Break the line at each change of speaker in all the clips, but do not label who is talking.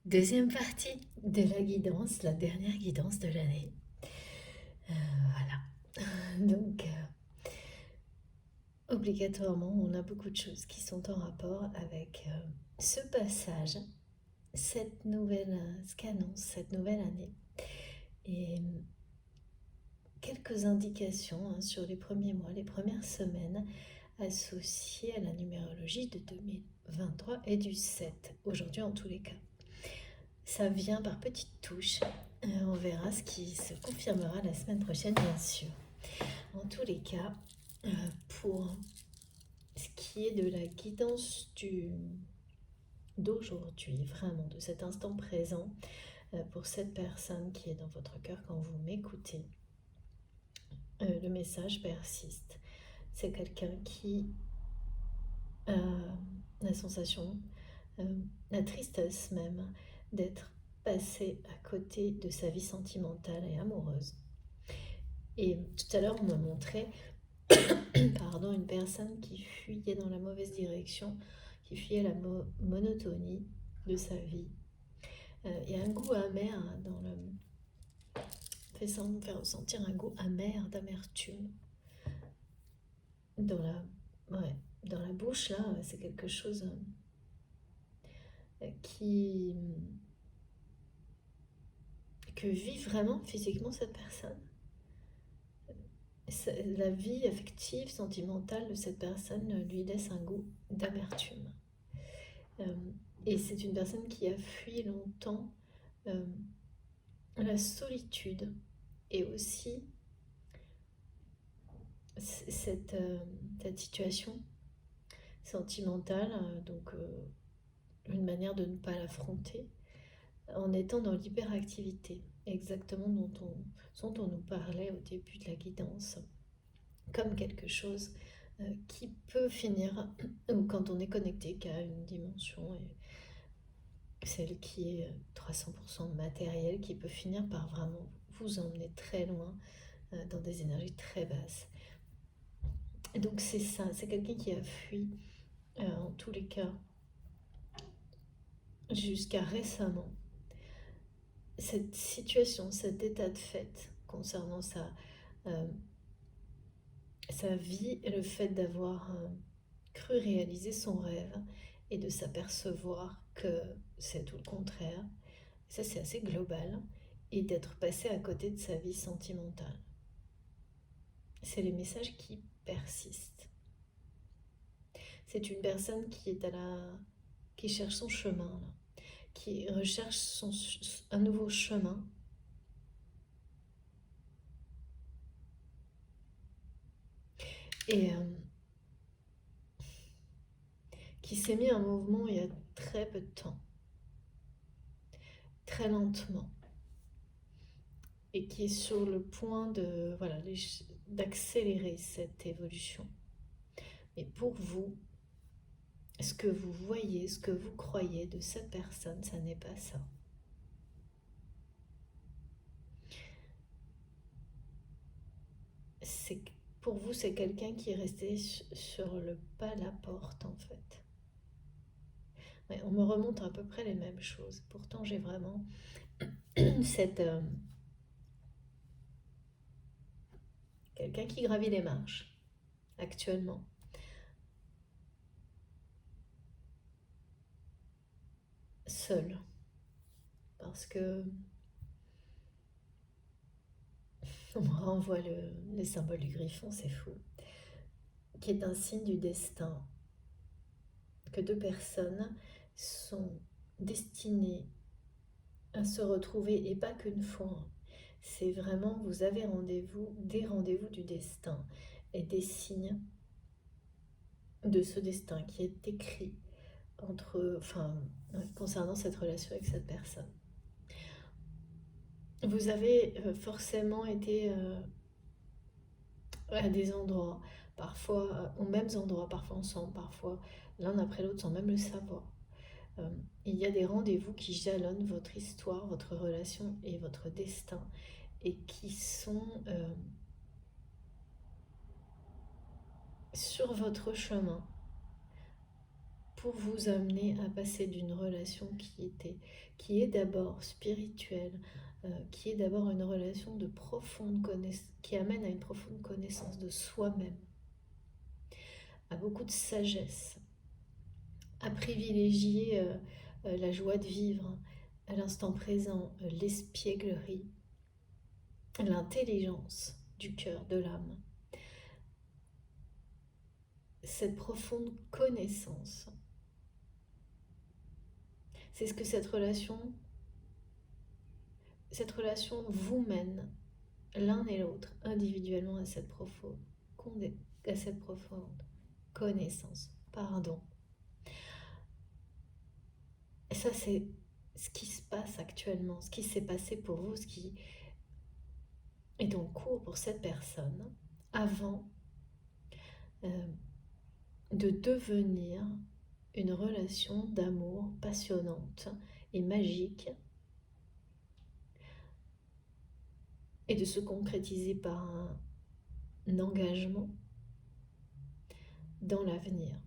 Deuxième partie de la guidance, la dernière guidance de l'année. Voilà. Donc, obligatoirement, on a beaucoup de choses qui sont en rapport avec ce passage, cette nouvelle, ce qu'annonce cette nouvelle année. Et quelques indications sur les premiers mois, les premières semaines associées à la numérologie de 2023 et du 7, aujourd'hui en tous les cas. Ça vient par petites touches. On verra ce qui se confirmera la semaine prochaine, bien sûr. En tous les cas, pour ce qui est de la guidance d'aujourd'hui, vraiment de cet instant présent, pour cette personne qui est dans votre cœur quand vous m'écoutez, le message persiste. C'est quelqu'un qui a la sensation, la tristesse même, d'être passé à côté de sa vie sentimentale et amoureuse. Et tout à l'heure, on m'a montré une personne qui fuyait dans la mauvaise direction, qui fuyait la monotonie de sa vie. Il y a un goût amer dans le... fait ressentir un goût amer, d'amertume. Dans dans la bouche, là, c'est quelque chose qui... que vit vraiment physiquement cette personne. La vie affective, sentimentale de cette personne lui laisse un goût d'amertume. Et c'est une personne qui a fui longtemps la solitude et aussi cette situation sentimentale, une manière de ne pas l'affronter en étant dans l'hyperactivité, exactement dont on nous parlait au début de la guidance, comme quelque chose qui peut finir, ou quand on est connecté qu'à une dimension, et celle qui est 300% matérielle, qui peut finir par vraiment vous emmener très loin dans des énergies très basses. Et donc c'est ça, c'est quelqu'un qui a fui, en tous les cas, jusqu'à récemment, cette situation, cet état de fait concernant euh, sa vie et le fait d'avoir cru réaliser son rêve et de s'apercevoir que c'est tout le contraire. Ça, c'est assez global. Et d'être passé à côté de sa vie sentimentale. C'est les messages qui persistent. C'est une personne qui est qui cherche son chemin, là, qui recherche un nouveau chemin. Et qui s'est mis en mouvement il y a très peu de temps, très lentement, et qui est sur le point d'accélérer cette évolution. Mais pour vous, ce que vous voyez, ce que vous croyez de cette personne, ça n'est pas ça. Pour vous, c'est quelqu'un qui est resté sur le pas de la porte, en fait. Ouais, on me remonte à peu près les mêmes choses. Pourtant, j'ai vraiment cette... quelqu'un qui gravit les marches, actuellement. Seul. Parce que on me renvoie les symboles du griffon, c'est fou. Qui est un signe du destin. Que deux personnes sont destinées à se retrouver, et pas qu'une fois. C'est vraiment, vous avez des rendez-vous du destin et des signes de ce destin qui est écrit concernant cette relation avec cette personne. Vous avez forcément été à des endroits, parfois aux mêmes endroits, parfois ensemble, parfois l'un après l'autre sans même le savoir. Il y a des rendez-vous qui jalonnent votre histoire, votre relation et votre destin, et qui sont sur votre chemin pour vous amener à passer d'une relation qui est d'abord spirituelle, qui est d'abord une relation de profonde connaissance, qui amène à une profonde connaissance de soi-même, à beaucoup de sagesse, à privilégier la joie de vivre, à l'instant présent, l'espièglerie, l'intelligence du cœur, de l'âme. Cette profonde connaissance, c'est ce que cette relation vous mène l'un et l'autre individuellement à cette profonde connaissance. Pardon. Et ça, c'est ce qui se passe actuellement, ce qui s'est passé pour vous, ce qui est en cours pour cette personne avant de devenir une relation d'amour passionnante et magique et de se concrétiser par un engagement dans l'avenir.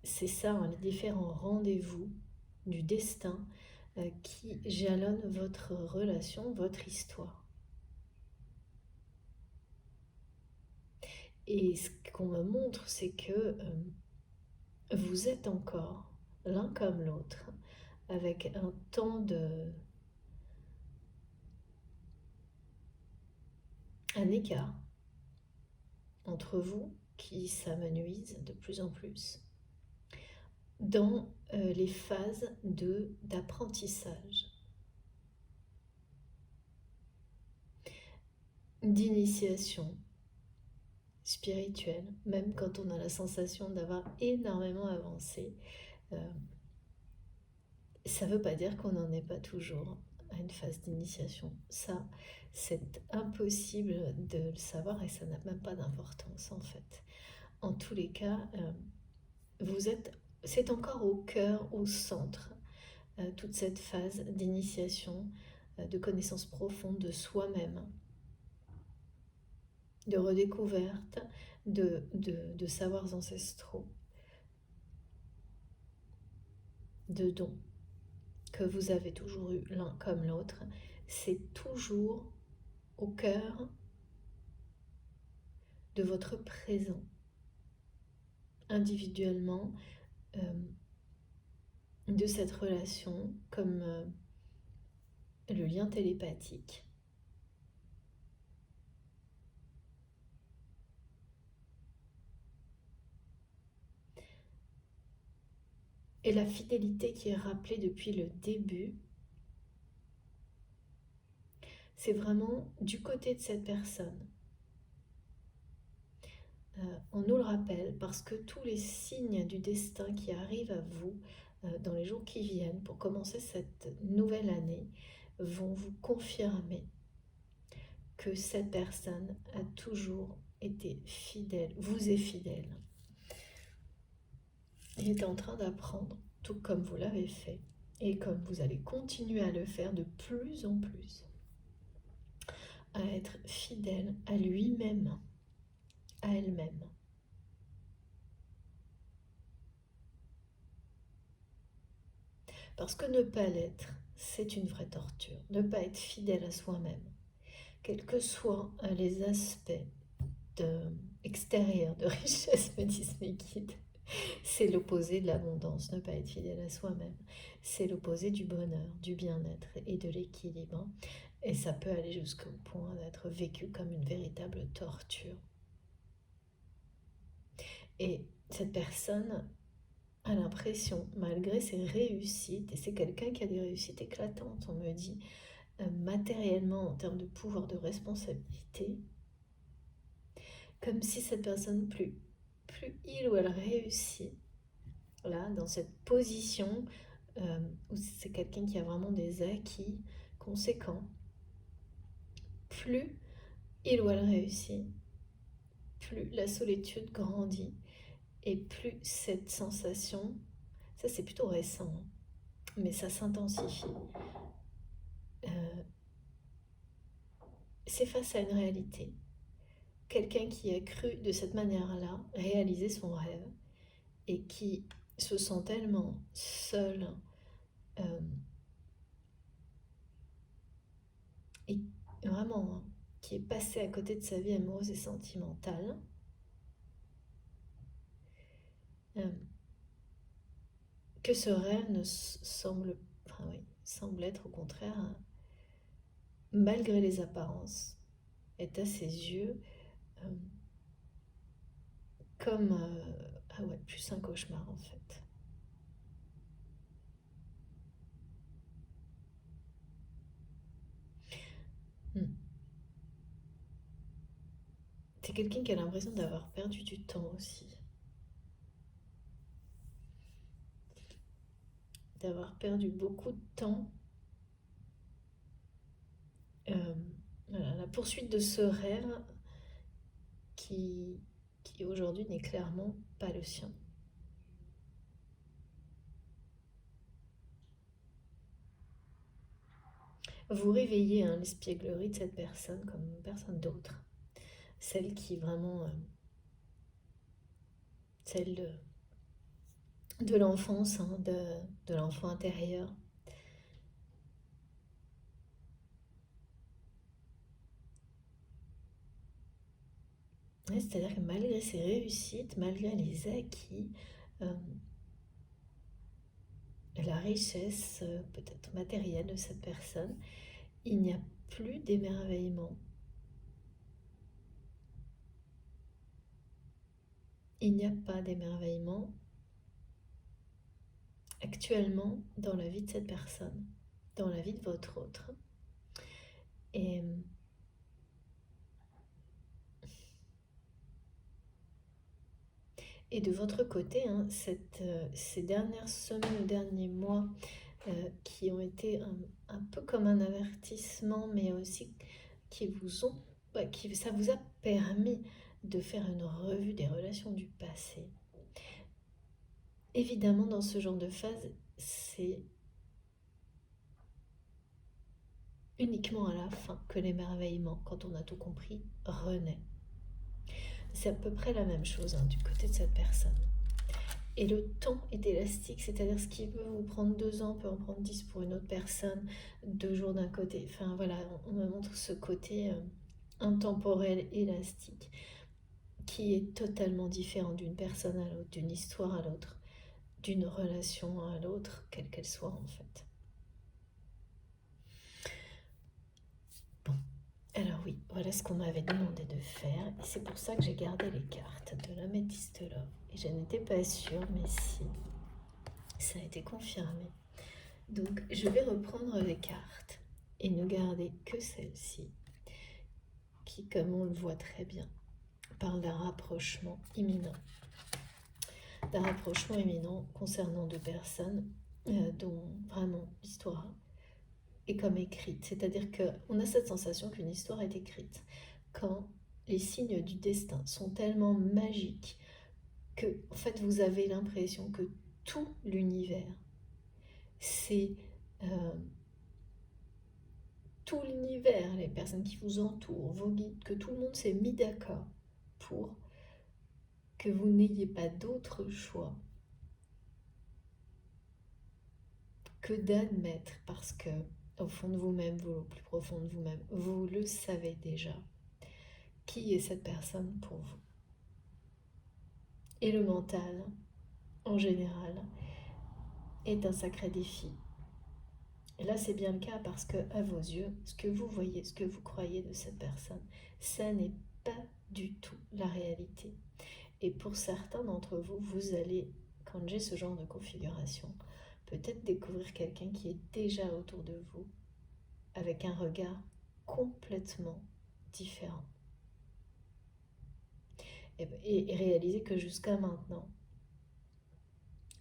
C'est ça, hein, les différents rendez-vous du destin qui jalonnent votre relation, votre histoire. Et ce qu'on me montre, c'est que vous êtes encore l'un comme l'autre, avec un temps un écart entre vous qui s'amenuise de plus en plus dans les phases d'apprentissage, d'initiation spirituelle, même quand on a la sensation d'avoir énormément avancé. Ça ne veut pas dire qu'on n'en est pas toujours à une phase d'initiation. Ça, c'est impossible de le savoir et ça n'a même pas d'importance en fait. En tous les cas, c'est encore au cœur, au centre, toute cette phase d'initiation, de connaissance profonde de soi-même, de redécouverte, de savoirs ancestraux, de dons que vous avez toujours eu l'un comme l'autre. C'est toujours au cœur de votre présent, individuellement, de cette relation comme le lien télépathique. Et la fidélité qui est rappelée depuis le début, c'est vraiment du côté de cette personne. On nous le rappelle parce que tous les signes du destin qui arrivent à vous dans les jours qui viennent pour commencer cette nouvelle année vont vous confirmer que cette personne a toujours été fidèle, vous est fidèle. Il est en train d'apprendre, tout comme vous l'avez fait, et comme vous allez continuer à le faire de plus en plus, à être fidèle à lui-même, à elle-même. Parce que ne pas l'être, c'est une vraie torture. Ne pas être fidèle à soi-même, quels que soient les aspects extérieurs de richesse, me disent mes guides. C'est l'opposé de l'abondance, ne pas être fidèle à soi-même. C'est l'opposé du bonheur, du bien-être et de l'équilibre. Et ça peut aller jusqu'au point d'être vécu comme une véritable torture. Et cette personne a l'impression, malgré ses réussites, et c'est quelqu'un qui a des réussites éclatantes, on me dit, matériellement, en termes de pouvoir, de responsabilité, comme si cette personne, plus il ou elle réussit, là, dans cette position où c'est quelqu'un qui a vraiment des acquis conséquents, plus il ou elle réussit, plus la solitude grandit et plus cette sensation, ça c'est plutôt récent, mais ça s'intensifie. C'est face à une réalité. Quelqu'un qui a cru de cette manière-là réaliser son rêve et qui se sent tellement seul et vraiment qui est passé à côté de sa vie amoureuse et sentimentale, que ce rêve ne semble être au contraire, malgré les apparences, est à ses yeux comme plus un cauchemar en fait. C'est quelqu'un qui a l'impression d'avoir perdu du temps aussi. D'avoir perdu beaucoup de temps. Voilà, la poursuite de ce rêve qui aujourd'hui n'est clairement pas le sien. Vous réveillez l'espièglerie de cette personne comme personne d'autre. Celle qui vraiment... celle de l'enfance, de l'enfant intérieur. Ouais, c'est-à-dire que malgré ses réussites, malgré les acquis, la richesse peut-être matérielle de cette personne, il n'y a plus d'émerveillement. Il n'y a pas d'émerveillement actuellement dans la vie de cette personne, dans la vie de votre autre. Et de votre côté, ces dernières semaines, derniers mois, qui ont été un peu comme un avertissement, mais aussi qui ça vous a permis de faire une revue des relations du passé. Évidemment, dans ce genre de phase, c'est uniquement à la fin que l'émerveillement, quand on a tout compris, renaît. C'est à peu près la même chose du côté de cette personne. Et le temps est élastique, c'est-à-dire ce qui peut vous prendre 2 ans peut en prendre 10 pour une autre personne, 2 jours d'un côté. Enfin voilà, on me montre ce côté intemporel, élastique, qui est totalement différent d'une personne à l'autre, d'une histoire à l'autre, d'une relation à l'autre, quelle qu'elle soit en fait. Bon, alors oui, voilà ce qu'on m'avait demandé de faire, et c'est pour ça que j'ai gardé les cartes de l'améthyste love. Et je n'étais pas sûre, mais si, ça a été confirmé. Donc je vais reprendre les cartes et ne garder que celle-ci, qui, comme on le voit très bien, parle d'un rapprochement imminent. D'un rapprochement imminent concernant 2 personnes dont vraiment l'histoire est comme écrite. C'est-à-dire qu'on a cette sensation qu'une histoire est écrite quand les signes du destin sont tellement magiques que, en fait, vous avez l'impression que tout l'univers, c'est tout l'univers, les personnes qui vous entourent, vos guides, que tout le monde s'est mis d'accord pour que vous n'ayez pas d'autre choix que d'admettre, parce que au fond de vous-même, au plus profond de vous-même, vous le savez déjà, qui est cette personne pour vous. Et le mental, en général, est un sacré défi. Et là, c'est bien le cas parce que, à vos yeux, ce que vous voyez, ce que vous croyez de cette personne, ça n'est pas du tout la réalité. Et pour certains d'entre vous, vous allez, quand j'ai ce genre de configuration, peut-être découvrir quelqu'un qui est déjà autour de vous avec un regard complètement différent. Et réaliser que jusqu'à maintenant,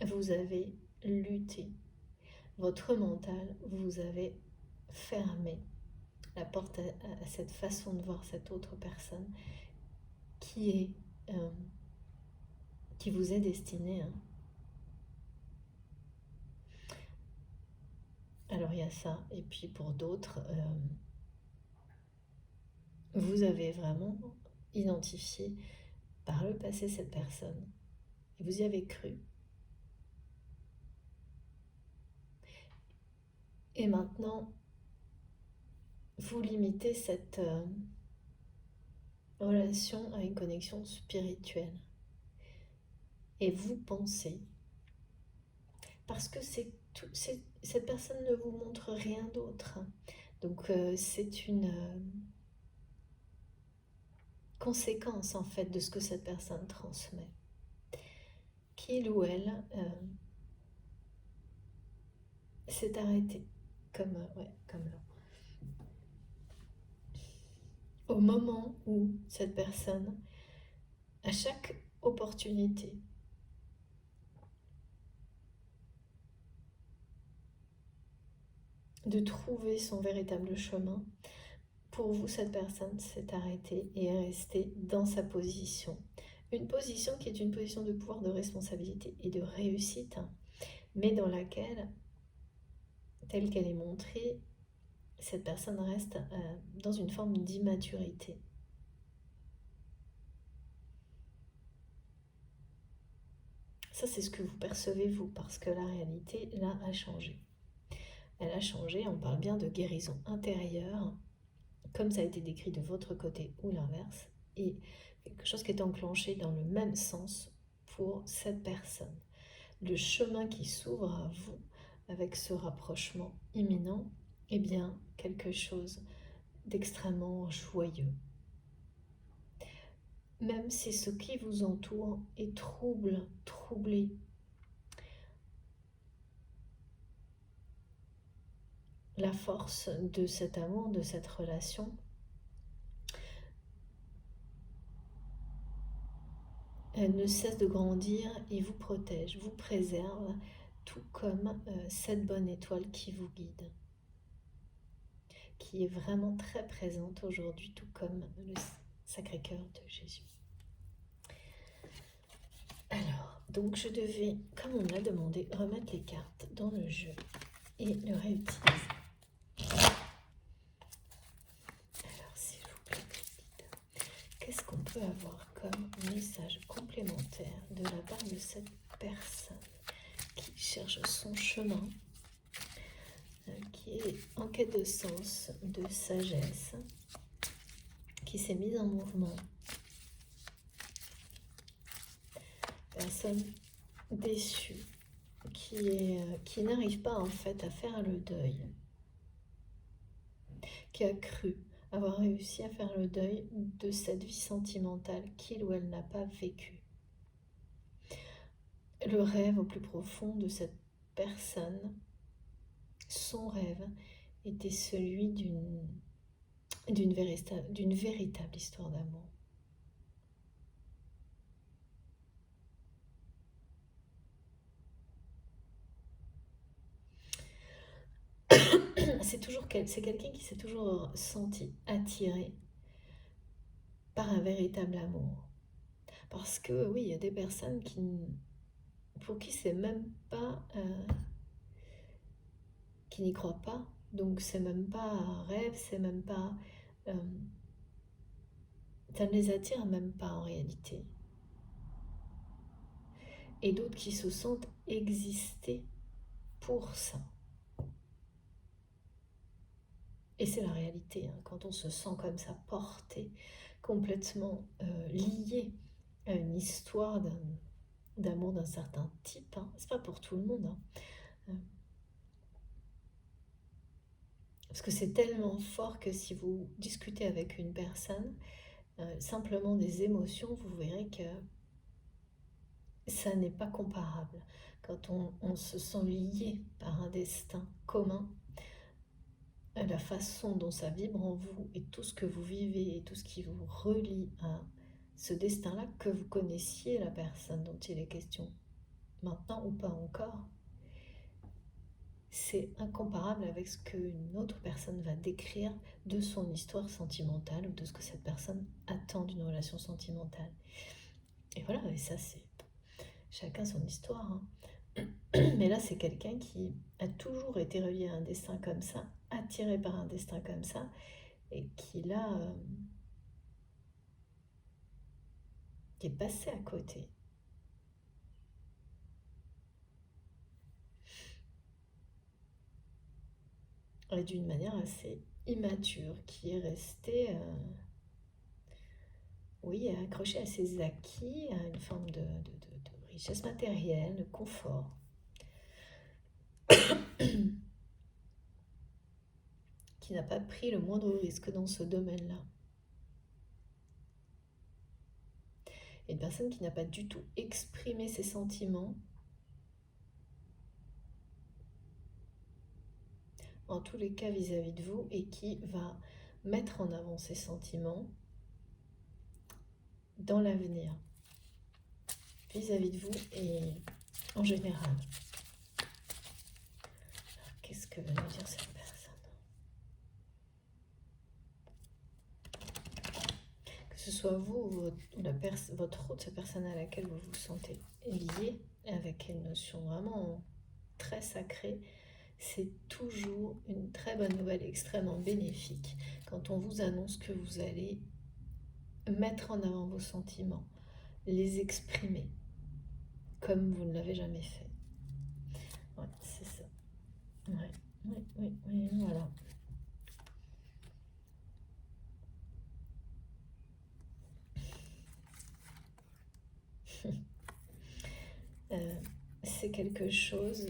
vous avez lutté. Votre mental vous avez fermé la porte à cette façon de voir cette autre personne qui vous est destinée. Alors il y a ça, et puis pour d'autres, vous avez vraiment identifié par le passé cette personne Et vous y avez cru. Et maintenant, vous limitez cette relation à une connexion spirituelle. Et vous pensez, parce que cette personne ne vous montre rien d'autre. Donc c'est une conséquence en fait de ce que cette personne transmet. Qu'il ou elle s'est arrêté, comme là. Au moment où cette personne, à chaque opportunité, de trouver son véritable chemin, pour vous, cette personne s'est arrêtée et est restée dans sa position. Une position qui est une position de pouvoir, de responsabilité et de réussite, mais dans laquelle, telle qu'elle est montrée, cette personne reste dans une forme d'immaturité. Ça, c'est ce que vous percevez, vous, parce que la réalité, là, a changé. Elle a changé, on parle bien de guérison intérieure, comme ça a été décrit de votre côté ou l'inverse, et quelque chose qui est enclenché dans le même sens pour cette personne. Le chemin qui s'ouvre à vous avec ce rapprochement imminent, eh bien, quelque chose d'extrêmement joyeux. Même si ce qui vous entoure est troublé, la force de cet amour, de cette relation, elle ne cesse de grandir et vous protège, vous préserve, tout comme cette bonne étoile qui vous guide, qui est vraiment très présente aujourd'hui, tout comme le Sacré-Cœur de Jésus. Alors, donc je devais, comme on me l'a demandé, remettre les cartes dans le jeu et le réutiliser. Alors, s'il vous plaît, qu'est-ce qu'on peut avoir comme message complémentaire de la part de cette personne qui cherche son chemin, qui est en quête de sens, de sagesse, qui s'est mise en mouvement? Personne déçue, qui n'arrive pas en fait à faire le deuil, qui a cru avoir réussi à faire le deuil de cette vie sentimentale qu'il ou elle n'a pas vécue. Le rêve au plus profond de cette personne, son rêve, était celui d'une véritable histoire d'amour. C'est quelqu'un qui s'est toujours senti attiré par un véritable amour. Parce que oui, il y a des personnes pour qui c'est même pas, qui n'y croient pas. Donc c'est même pas un rêve, c'est même pas, ça ne les attire même pas en réalité. Et d'autres qui se sentent exister pour ça. Et c'est la réalité, hein, quand on se sent comme ça porté, complètement lié à une histoire d'amour d'un certain type, hein. C'est pas pour tout le monde, hein. Parce que c'est tellement fort que si vous discutez avec une personne, simplement des émotions, vous verrez que ça n'est pas comparable. Quand on se sent lié par un destin commun, la façon dont ça vibre en vous et tout ce que vous vivez et tout ce qui vous relie à ce destin-là, que vous connaissiez la personne dont il est question maintenant ou pas encore, c'est incomparable avec ce qu'une autre personne va décrire de son histoire sentimentale ou de ce que cette personne attend d'une relation sentimentale. Et voilà, et ça c'est chacun son histoire, hein. Mais là, c'est quelqu'un qui a toujours été relié à un destin comme ça, attiré par un destin comme ça, et qui là, qui est passé à côté et d'une manière assez immature, qui est resté, oui, accroché à ses acquis, à une forme de richesse matérielle, de confort. Qui n'a pas pris le moindre risque dans ce domaine-là. Une personne qui n'a pas du tout exprimé ses sentiments, en tous les cas vis-à-vis de vous, et qui va mettre en avant ses sentiments dans l'avenir, vis-à-vis de vous et en général. Qu'est-ce que veut nous dire cette personne? Que ce soit vous ou votre autre personne à laquelle vous vous sentez lié, avec une notion vraiment très sacrée, c'est toujours une très bonne nouvelle, extrêmement bénéfique, quand on vous annonce que vous allez mettre en avant vos sentiments, les exprimer, comme vous ne l'avez jamais fait. Ouais, c'est ça. Ouais, oui, voilà. C'est quelque chose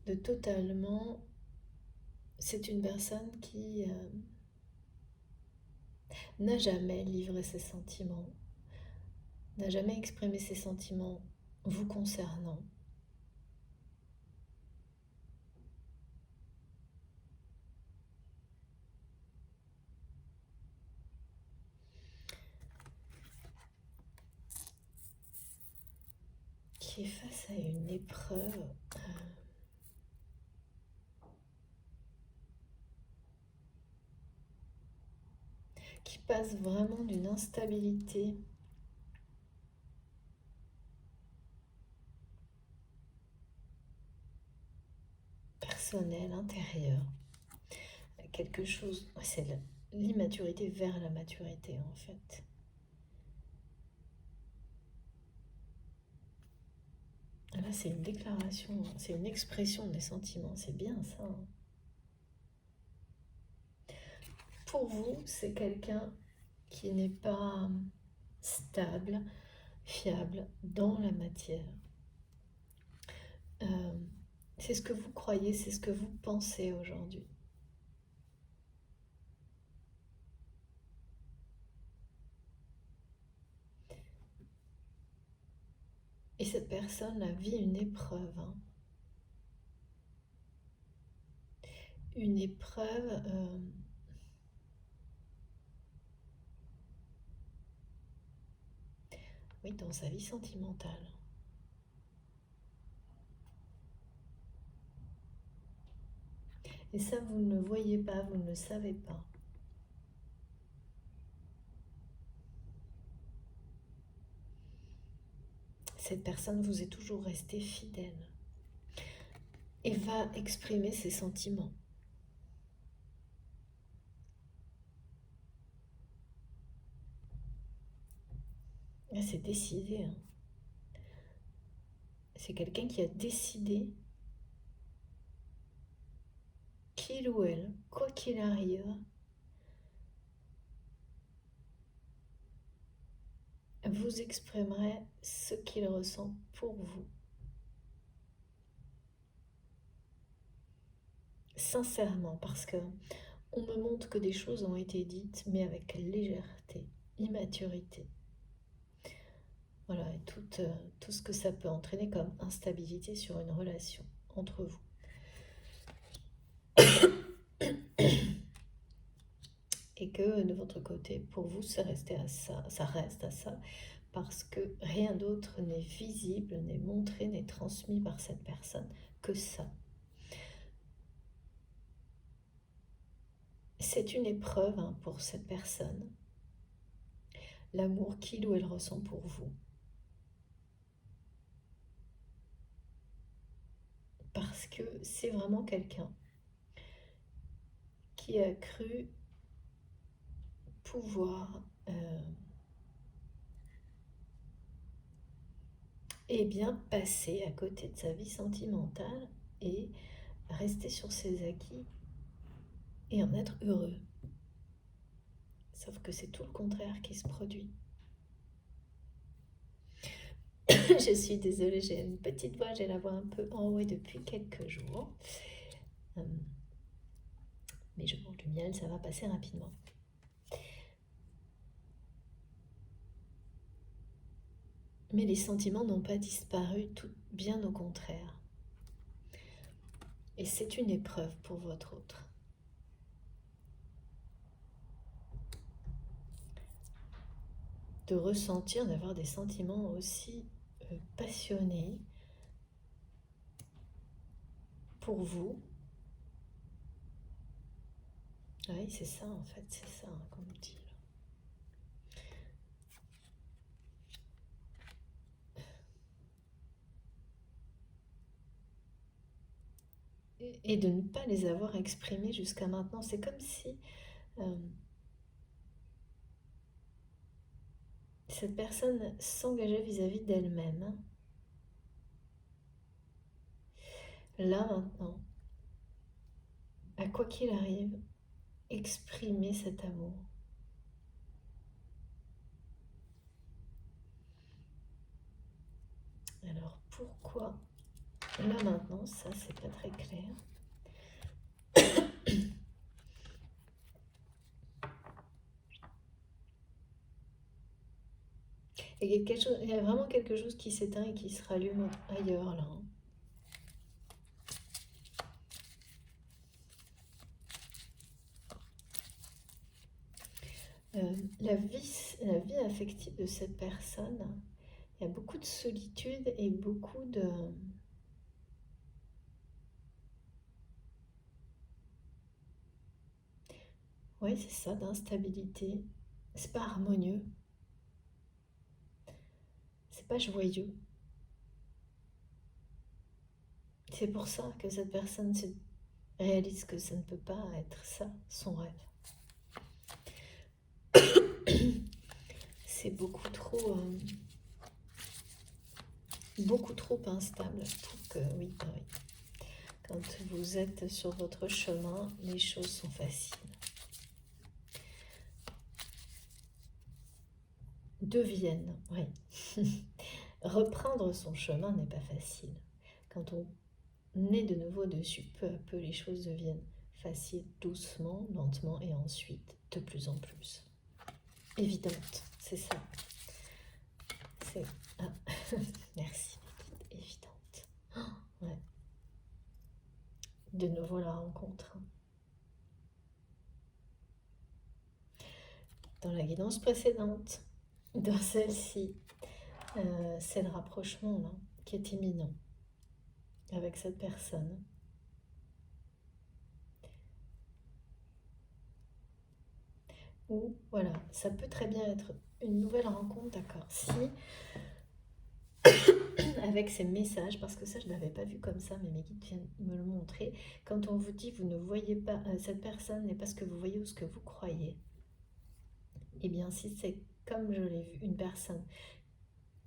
de totalement... C'est une personne qui n'a jamais livré ses sentiments, n'a jamais exprimé ses sentiments vous concernant. Qui est face à une épreuve qui passe vraiment d'une instabilité personnelle, intérieure, quelque chose, c'est l'immaturité vers la maturité en fait. Là, c'est une déclaration, c'est une expression des sentiments, c'est bien ça. Pour vous, c'est quelqu'un qui n'est pas stable, fiable dans la matière. C'est ce que vous croyez, c'est ce que vous pensez aujourd'hui. Et cette personne a vit une épreuve. Une épreuve oui, dans sa vie sentimentale. Et ça, vous ne le voyez pas, vous ne le savez pas. Cette personne vous est toujours restée fidèle et va exprimer ses sentiments. C'est décidé. C'est quelqu'un qui a décidé qu'il ou elle, quoi qu'il arrive, vous exprimerait ce qu'il ressent pour vous. Sincèrement, parce que on me montre que des choses ont été dites, mais avec légèreté, immaturité. Voilà, et tout ce que ça peut entraîner comme instabilité sur une relation entre vous. Et que de votre côté, pour vous, ça reste à ça, parce que rien d'autre n'est visible, n'est montré, n'est transmis par cette personne que ça. C'est une épreuve pour cette personne, l'amour qu'il ou elle ressent pour vous. Parce que c'est vraiment quelqu'un qui a cru pouvoir eh bien passer à côté de sa vie sentimentale et rester sur ses acquis et en être heureux. Sauf que c'est tout le contraire qui se produit. Je suis désolée, j'ai une petite voix, j'ai la voix un peu enrouée depuis quelques jours. Mais je mange du miel, ça va passer rapidement. Mais les sentiments n'ont pas disparu, tout bien au contraire. Et c'est une épreuve pour votre autre. De ressentir, d'avoir des sentiments aussi passionnés pour vous. Oui, c'est ça en fait, c'est ça qu'on me dit. Et de ne pas les avoir exprimés jusqu'à maintenant. C'est comme si cette personne s'engageait vis-à-vis d'elle-même. Là maintenant, à quoi qu'il arrive, exprimer cet amour. Alors pourquoi là maintenant, ça c'est pas très clair. Il y a vraiment quelque chose qui s'éteint et qui se rallume ailleurs là. La vie affective de cette personne, il y a beaucoup de solitude et beaucoup de... Oui, c'est ça, d'instabilité. C'est pas harmonieux. C'est pas joyeux. C'est pour ça que cette personne réalise que ça ne peut pas être ça, son rêve. C'est beaucoup trop instable pour que, oui, oui. Quand vous êtes sur votre chemin, les choses sont faciles. Deviennent, oui. Reprendre son chemin n'est pas facile. Quand on est de nouveau dessus, peu à peu, les choses deviennent faciles, doucement, lentement, et ensuite de plus en plus. Évidente, c'est ça. C'est... Ah, merci, évidente. Oh, ouais. De nouveau la rencontre. Dans la guidance précédente, dans celle-ci, c'est le rapprochement là, qui est imminent avec cette personne. Ou voilà, ça peut très bien être une nouvelle rencontre, d'accord. Si, avec ces messages, parce que ça je ne l'avais pas vu comme ça, mais mes guides viennent me le montrer, quand on vous dit vous ne voyez pas, cette personne n'est pas ce que vous voyez ou ce que vous croyez, et bien si c'est comme je l'ai vu, une personne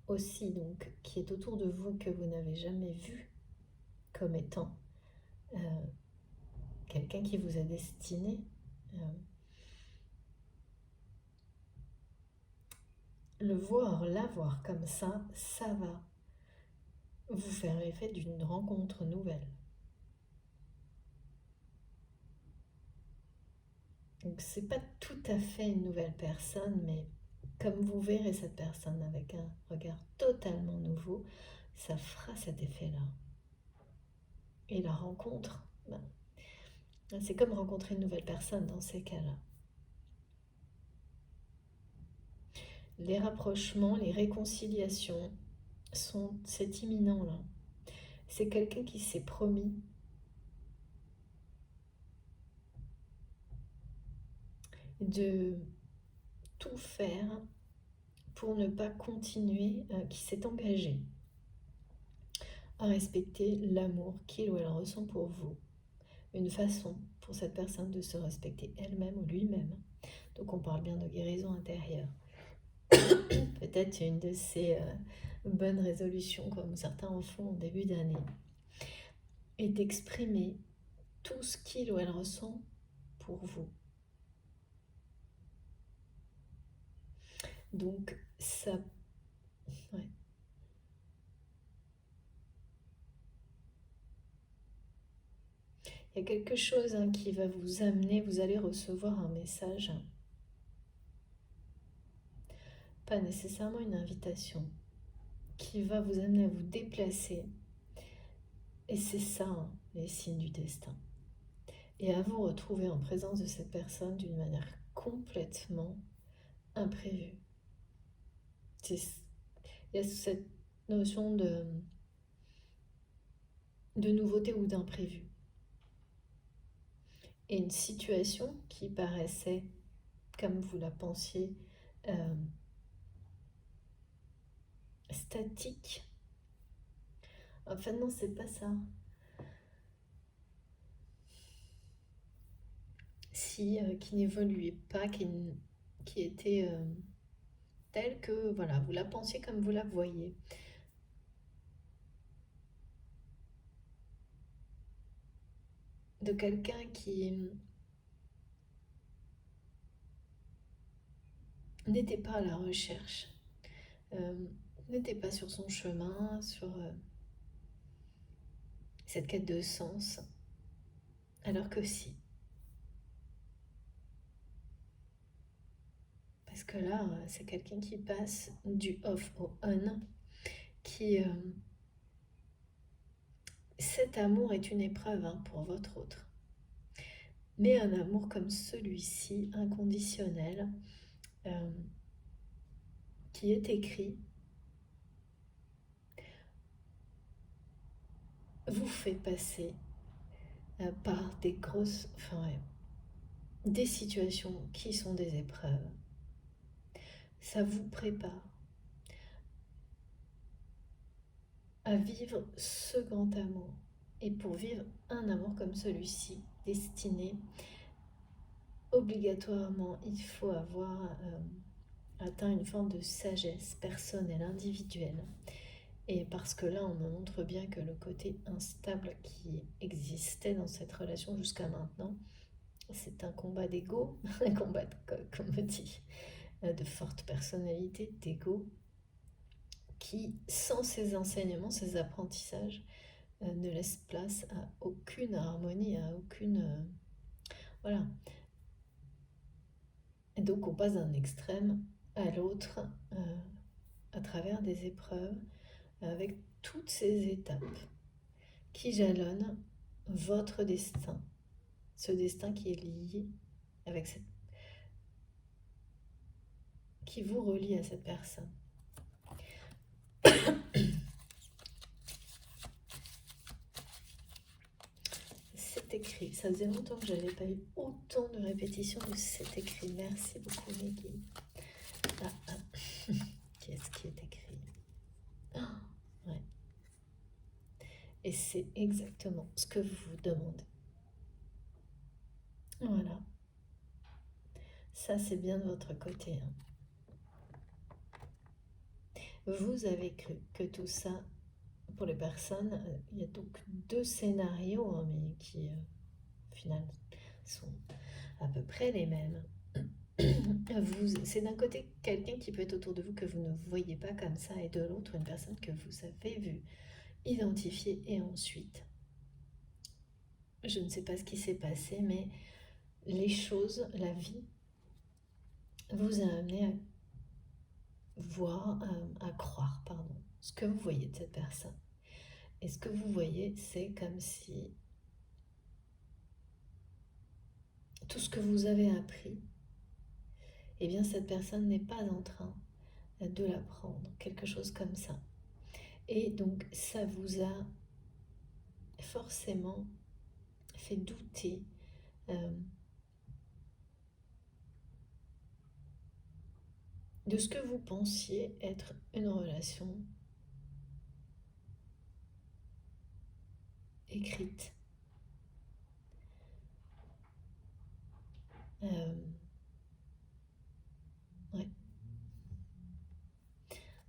aussi donc qui est autour de vous que vous n'avez jamais vu comme étant quelqu'un qui vous est destiné, le voir, la voir comme ça va vous faire l'effet d'une rencontre nouvelle. Donc c'est pas tout à fait une nouvelle personne, mais comme vous verrez cette personne avec un regard totalement nouveau, ça fera cet effet-là. Et la rencontre, ben, c'est comme rencontrer une nouvelle personne dans ces cas-là. Les rapprochements, les réconciliations, c'est imminent là. C'est quelqu'un qui s'est promis de tout faire pour ne pas continuer, qui s'est engagé à respecter l'amour qu'il ou elle ressent pour vous. Une façon pour cette personne de se respecter elle-même ou lui-même. Donc on parle bien de guérison intérieure. Peut-être une de ces bonne résolution, comme certains en font au début d'année, et d'exprimer tout ce qu'il ou elle ressent pour vous. Donc ça, ouais. Il y a quelque chose qui va vous amener, vous allez recevoir un message, pas nécessairement une invitation, qui va vous amener à vous déplacer. Et c'est ça, les signes du destin. Et à vous retrouver en présence de cette personne d'une manière complètement imprévue. Il y a cette notion de nouveauté ou d'imprévu. Et une situation qui paraissait, comme vous la pensiez, statique. Enfin non, c'est pas ça. Qui n'évoluait pas, qui était telle que voilà, vous la pensiez comme vous la voyez. De quelqu'un qui n'était pas à la recherche, n'était pas sur son chemin, sur cette quête de sens, alors que si. Parce que là, c'est quelqu'un qui passe du off au on, qui... cet amour est une épreuve pour votre autre. Mais un amour comme celui-ci, inconditionnel, qui est écrit, vous fait passer par des grosses... Enfin, ouais, des situations qui sont des épreuves. Ça vous prépare à vivre ce grand amour. Et pour vivre un amour comme celui-ci, destiné, obligatoirement, il faut avoir atteint une forme de sagesse personnelle, individuelle. Et parce que là, on me montre bien que le côté instable qui existait dans cette relation jusqu'à maintenant, c'est un combat d'ego, un combat, comme on dit, de forte personnalité, d'ego, qui, sans ces enseignements, ces apprentissages, ne laisse place à aucune harmonie, à aucune... voilà. Et donc on passe d'un extrême à l'autre à travers des épreuves, avec toutes ces étapes qui jalonnent votre destin. Ce destin qui est lié avec cette... qui vous relie à cette personne. C'est écrit. Ça faisait longtemps que je n'avais pas eu autant de répétitions de cet écrit. Merci beaucoup, Meggy. Qu'est-ce qui est écrit? Ouais. Et c'est exactement ce que vous vous demandez. Voilà. Ça, c'est bien de votre côté. Vous avez cru que tout ça, pour les personnes, il y a donc 2 scénarios, mais qui, au final, sont à peu près les mêmes. C'est d'un côté quelqu'un qui peut être autour de vous que vous ne voyez pas comme ça, et de l'autre une personne que vous avez vue, identifiée, et ensuite, je ne sais pas ce qui s'est passé, mais les choses, la vie, vous a amené à voir, à croire, pardon, ce que vous voyez de cette personne. Et ce que vous voyez, c'est comme si tout ce que vous avez appris, eh bien cette personne n'est pas en train de l'apprendre, quelque chose comme ça. Et donc ça vous a forcément fait douter de ce que vous pensiez être une relation écrite. Ouais.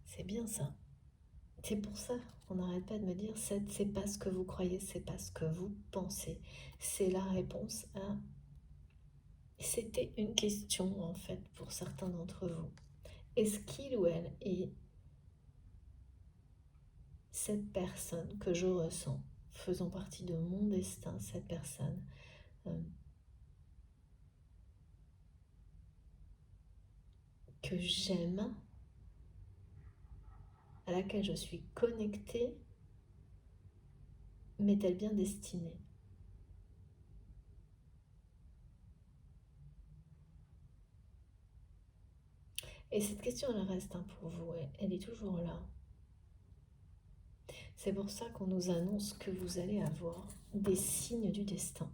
C'est bien ça. C'est pour ça qu'on n'arrête pas de me dire, c'est pas ce que vous croyez, c'est pas ce que vous pensez. C'est la réponse à... C'était une question en fait pour certains d'entre vous. Est-ce qu'il ou elle est cette personne que je ressens, faisant partie de mon destin, cette personne que j'aime, à laquelle je suis connectée, m'est-elle bien destinée? Et cette question, elle reste pour vous, elle est toujours là. C'est pour ça qu'on nous annonce que vous allez avoir des signes du destin.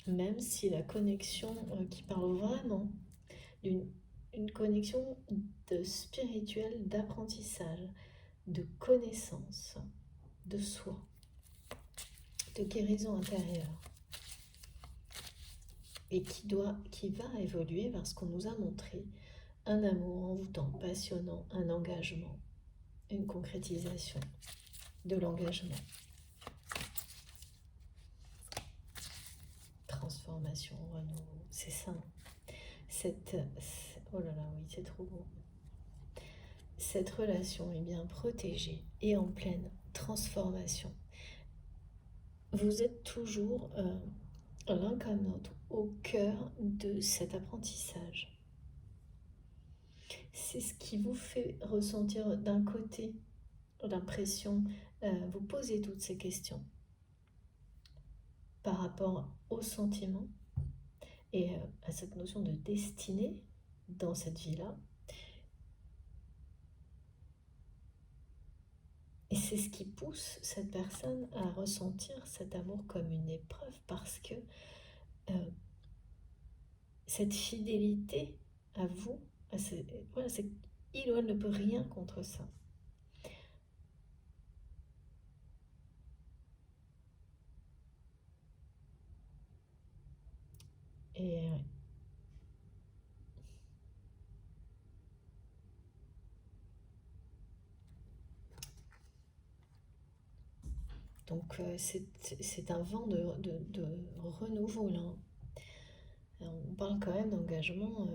Même si la connexion qui parle vraiment d'une connexion de spirituelle, d'apprentissage, de connaissance de soi, de guérison intérieure, et qui va évoluer vers ce qu'on nous a montré, un amour envoûtant, passionnant, un engagement, une concrétisation de l'engagement. Transformation, renouveau, c'est ça. Oh là là, oui, c'est trop beau. Cette relation est bien protégée et en pleine transformation. Vous êtes toujours l'un comme l'autre au cœur de cet apprentissage. C'est ce qui vous fait ressentir d'un côté l'impression, vous posez toutes ces questions par rapport aux sentiments et à cette notion de destinée dans cette vie-là. Et c'est ce qui pousse cette personne à ressentir cet amour comme une épreuve parce que cette fidélité à vous, voilà, il ou elle ne peut rien contre ça. Et donc c'est un vent de renouveau là. On parle quand même d'engagement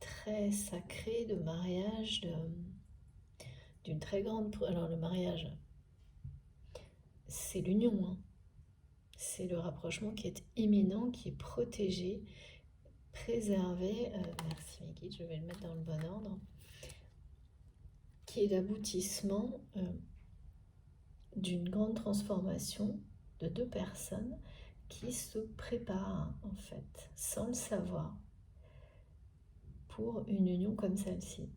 très sacré, de mariage, d'une très grande... Alors le mariage, c'est l'union, hein. C'est le rapprochement qui est imminent, qui est protégé, préservé. Merci Miki, je vais le mettre dans le bon ordre. Qui est l'aboutissement d'une grande transformation de deux personnes qui se préparent en fait, sans le savoir, pour une union comme celle-ci.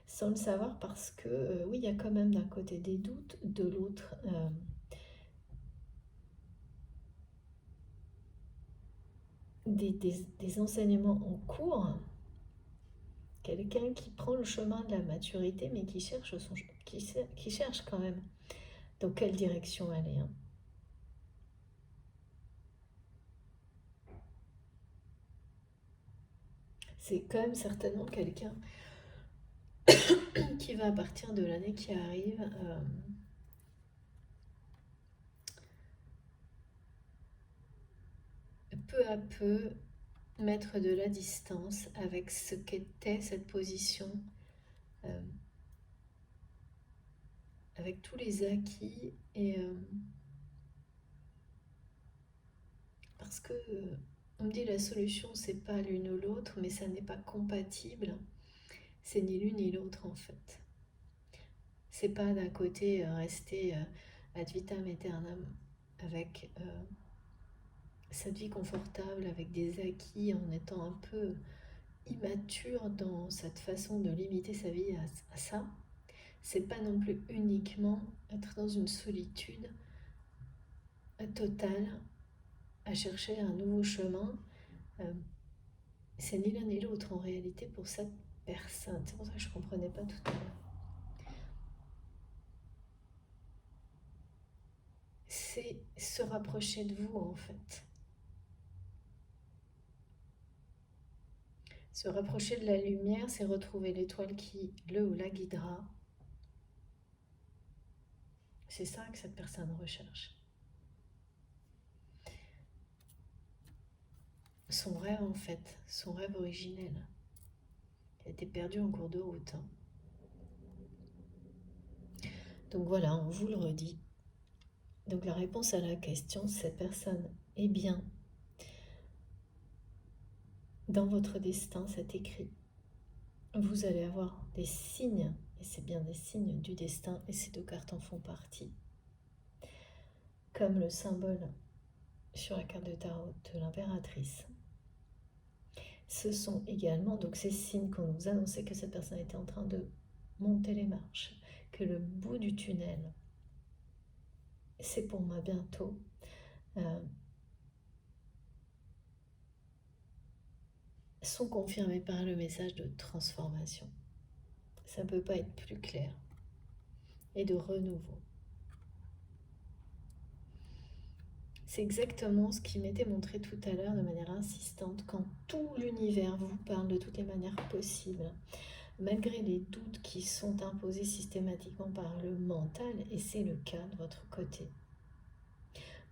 Sans le savoir parce que, oui, il y a quand même d'un côté des doutes, de l'autre des enseignements en cours. Quelqu'un qui prend le chemin de la maturité, mais qui cherche quand même dans quelle direction aller. Hein. C'est quand même certainement quelqu'un qui va, à partir de l'année qui arrive, peu à peu mettre de la distance avec ce qu'était cette position, avec tous les acquis, et parce que on me dit la solution c'est pas l'une ou l'autre, mais ça n'est pas compatible, c'est ni l'une ni l'autre en fait. C'est pas d'un côté rester ad vitam aeternam avec cette vie confortable, avec des acquis, en étant un peu immature dans cette façon de limiter sa vie à ça. C'est pas non plus uniquement être dans une solitude totale, à chercher un nouveau chemin. C'est ni l'un ni l'autre en réalité pour cette personne. C'est pour ça que je comprenais pas tout à l'heure. C'est se rapprocher de vous en fait. Se rapprocher de la lumière, c'est retrouver l'étoile qui le ou la guidera. C'est ça que cette personne recherche. Son rêve en fait, son rêve originel, qui a été perdu en cours de route. Donc voilà, on vous le redit. Donc la réponse à la question, cette personne est bien dans votre destin, c'est écrit. Vous allez avoir des signes, et c'est bien des signes du destin, et ces deux cartes en font partie. Comme le symbole sur la carte de tarot de l'impératrice. Ce sont également donc ces signes qu'on nous annonçait que cette personne était en train de monter les marches, que le bout du tunnel, c'est pour moi bientôt, sont confirmés par le message de transformation. Ça ne peut pas être plus clair. Et de renouveau. C'est exactement ce qui m'était montré tout à l'heure de manière insistante quand tout l'univers vous parle de toutes les manières possibles, malgré les doutes qui sont imposés systématiquement par le mental, et c'est le cas de votre côté.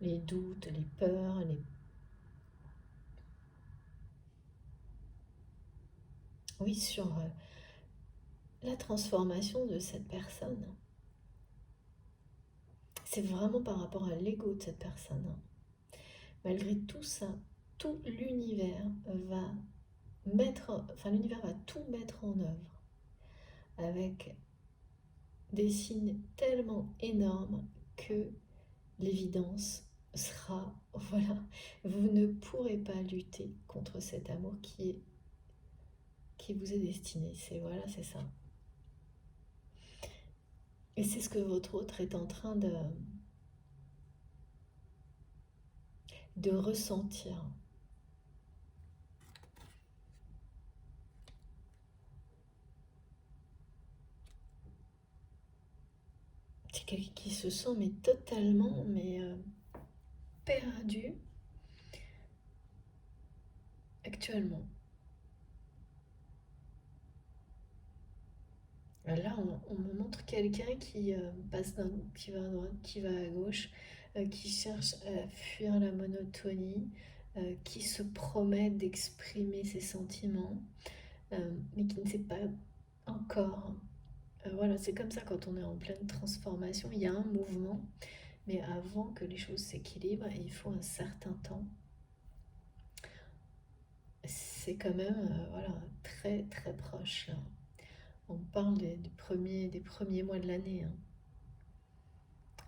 Les doutes, les peurs, oui, sur la transformation de cette personne. C'est vraiment par rapport à l'ego de cette personne. Malgré tout ça, tout l'univers va l'univers va tout mettre en œuvre avec des signes tellement énormes que l'évidence sera, voilà, vous ne pourrez pas lutter contre cet amour qui vous est destiné. C'est ça. Et c'est ce que votre autre est en train de ressentir. C'est quelqu'un qui se sent totalement perdu actuellement. Là, on me montre quelqu'un qui qui va à droite, qui va à gauche, qui cherche à fuir la monotonie, qui se promet d'exprimer ses sentiments, mais qui ne sait pas encore. Voilà, c'est comme ça quand on est en pleine transformation, il y a un mouvement, mais avant que les choses s'équilibrent, il faut un certain temps. C'est quand même voilà, très très proche là. On parle des premiers mois de l'année.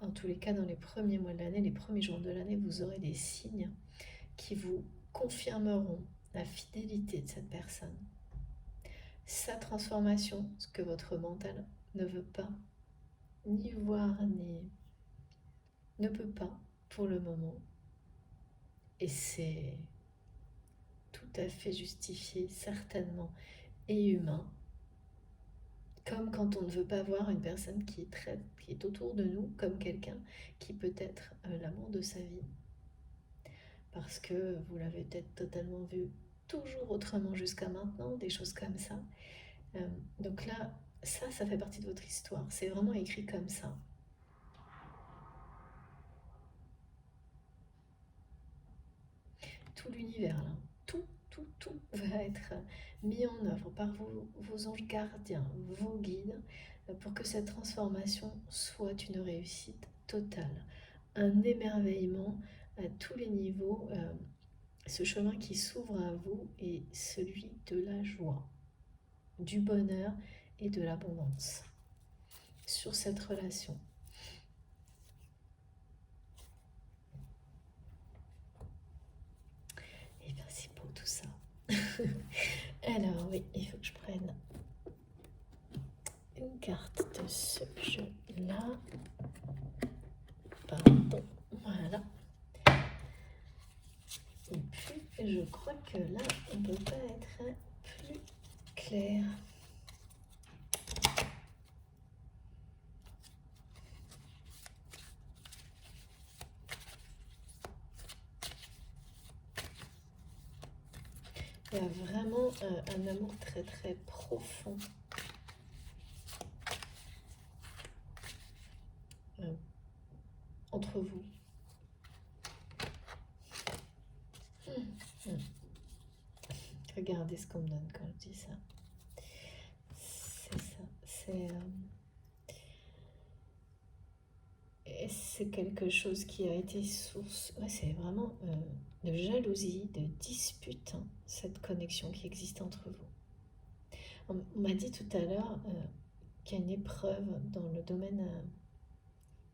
En tous les cas, dans les premiers mois de l'année, les premiers jours de l'année, vous aurez des signes qui vous confirmeront la fidélité de cette personne. Sa transformation, ce que votre mental ne veut pas, ni voir, ni ne peut pas pour le moment. Et c'est tout à fait justifié, certainement, et humain. Comme quand on ne veut pas voir une personne qui est autour de nous comme quelqu'un qui peut être l'amour de sa vie. Parce que vous l'avez peut-être totalement vu toujours autrement jusqu'à maintenant, des choses comme ça. Donc là, ça fait partie de votre histoire. C'est vraiment écrit comme ça. Tout l'univers, là, tout va être mis en œuvre par vos anges gardiens, vos guides, pour que cette transformation soit une réussite totale. Un émerveillement à tous les niveaux. Ce chemin qui s'ouvre à vous est celui de la joie, du bonheur et de l'abondance sur cette relation. Et bien c'est beau tout ça. Alors oui, il faut que je prenne une carte de ce jeu-là. Pardon, voilà. Et puis je crois que là, on ne peut pas être plus clair. Il y a vraiment un amour très très profond entre vous. Regardez ce qu'on me donne quand je dis ça. C'est ça. C'est quelque chose qui a été source. Ouais, c'est vraiment de jalousie, de dispute, hein, cette connexion qui existe entre vous. On m'a dit tout à l'heure qu'il y a une épreuve dans le domaine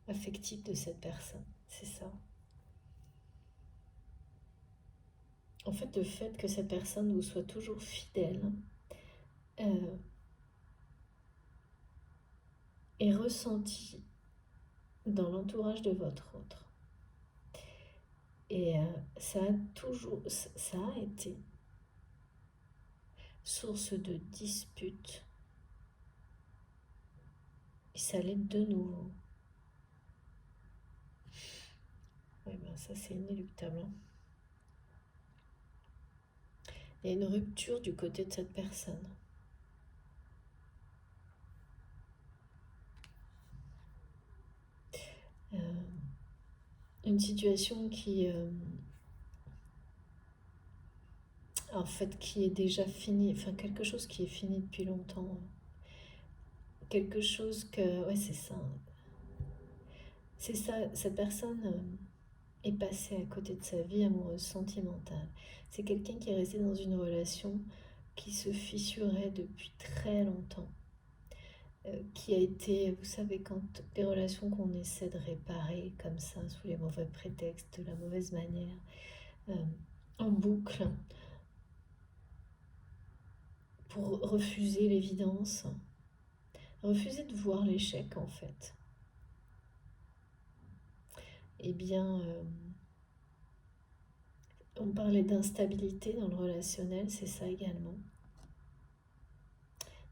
affectif de cette personne. C'est ça. En fait, le fait que cette personne vous soit toujours fidèle est ressenti dans l'entourage de votre autre. Et ça a été source de disputes. Et ça l'est de nouveau. Oui, ben ça c'est inéluctable. Hein. Il y a une rupture du côté de cette personne. Une situation qui en fait qui est déjà finie, enfin quelque chose qui est fini depuis longtemps. Quelque chose que, ouais c'est ça. C'est ça, cette personne est passée à côté de sa vie amoureuse sentimentale. C'est quelqu'un qui est resté dans une relation qui se fissurait depuis très longtemps. Qui a été, vous savez, quand des relations qu'on essaie de réparer comme ça, sous les mauvais prétextes, de la mauvaise manière, en boucle, pour refuser l'évidence, refuser de voir l'échec en fait. Eh bien, on parlait d'instabilité dans le relationnel, c'est ça également,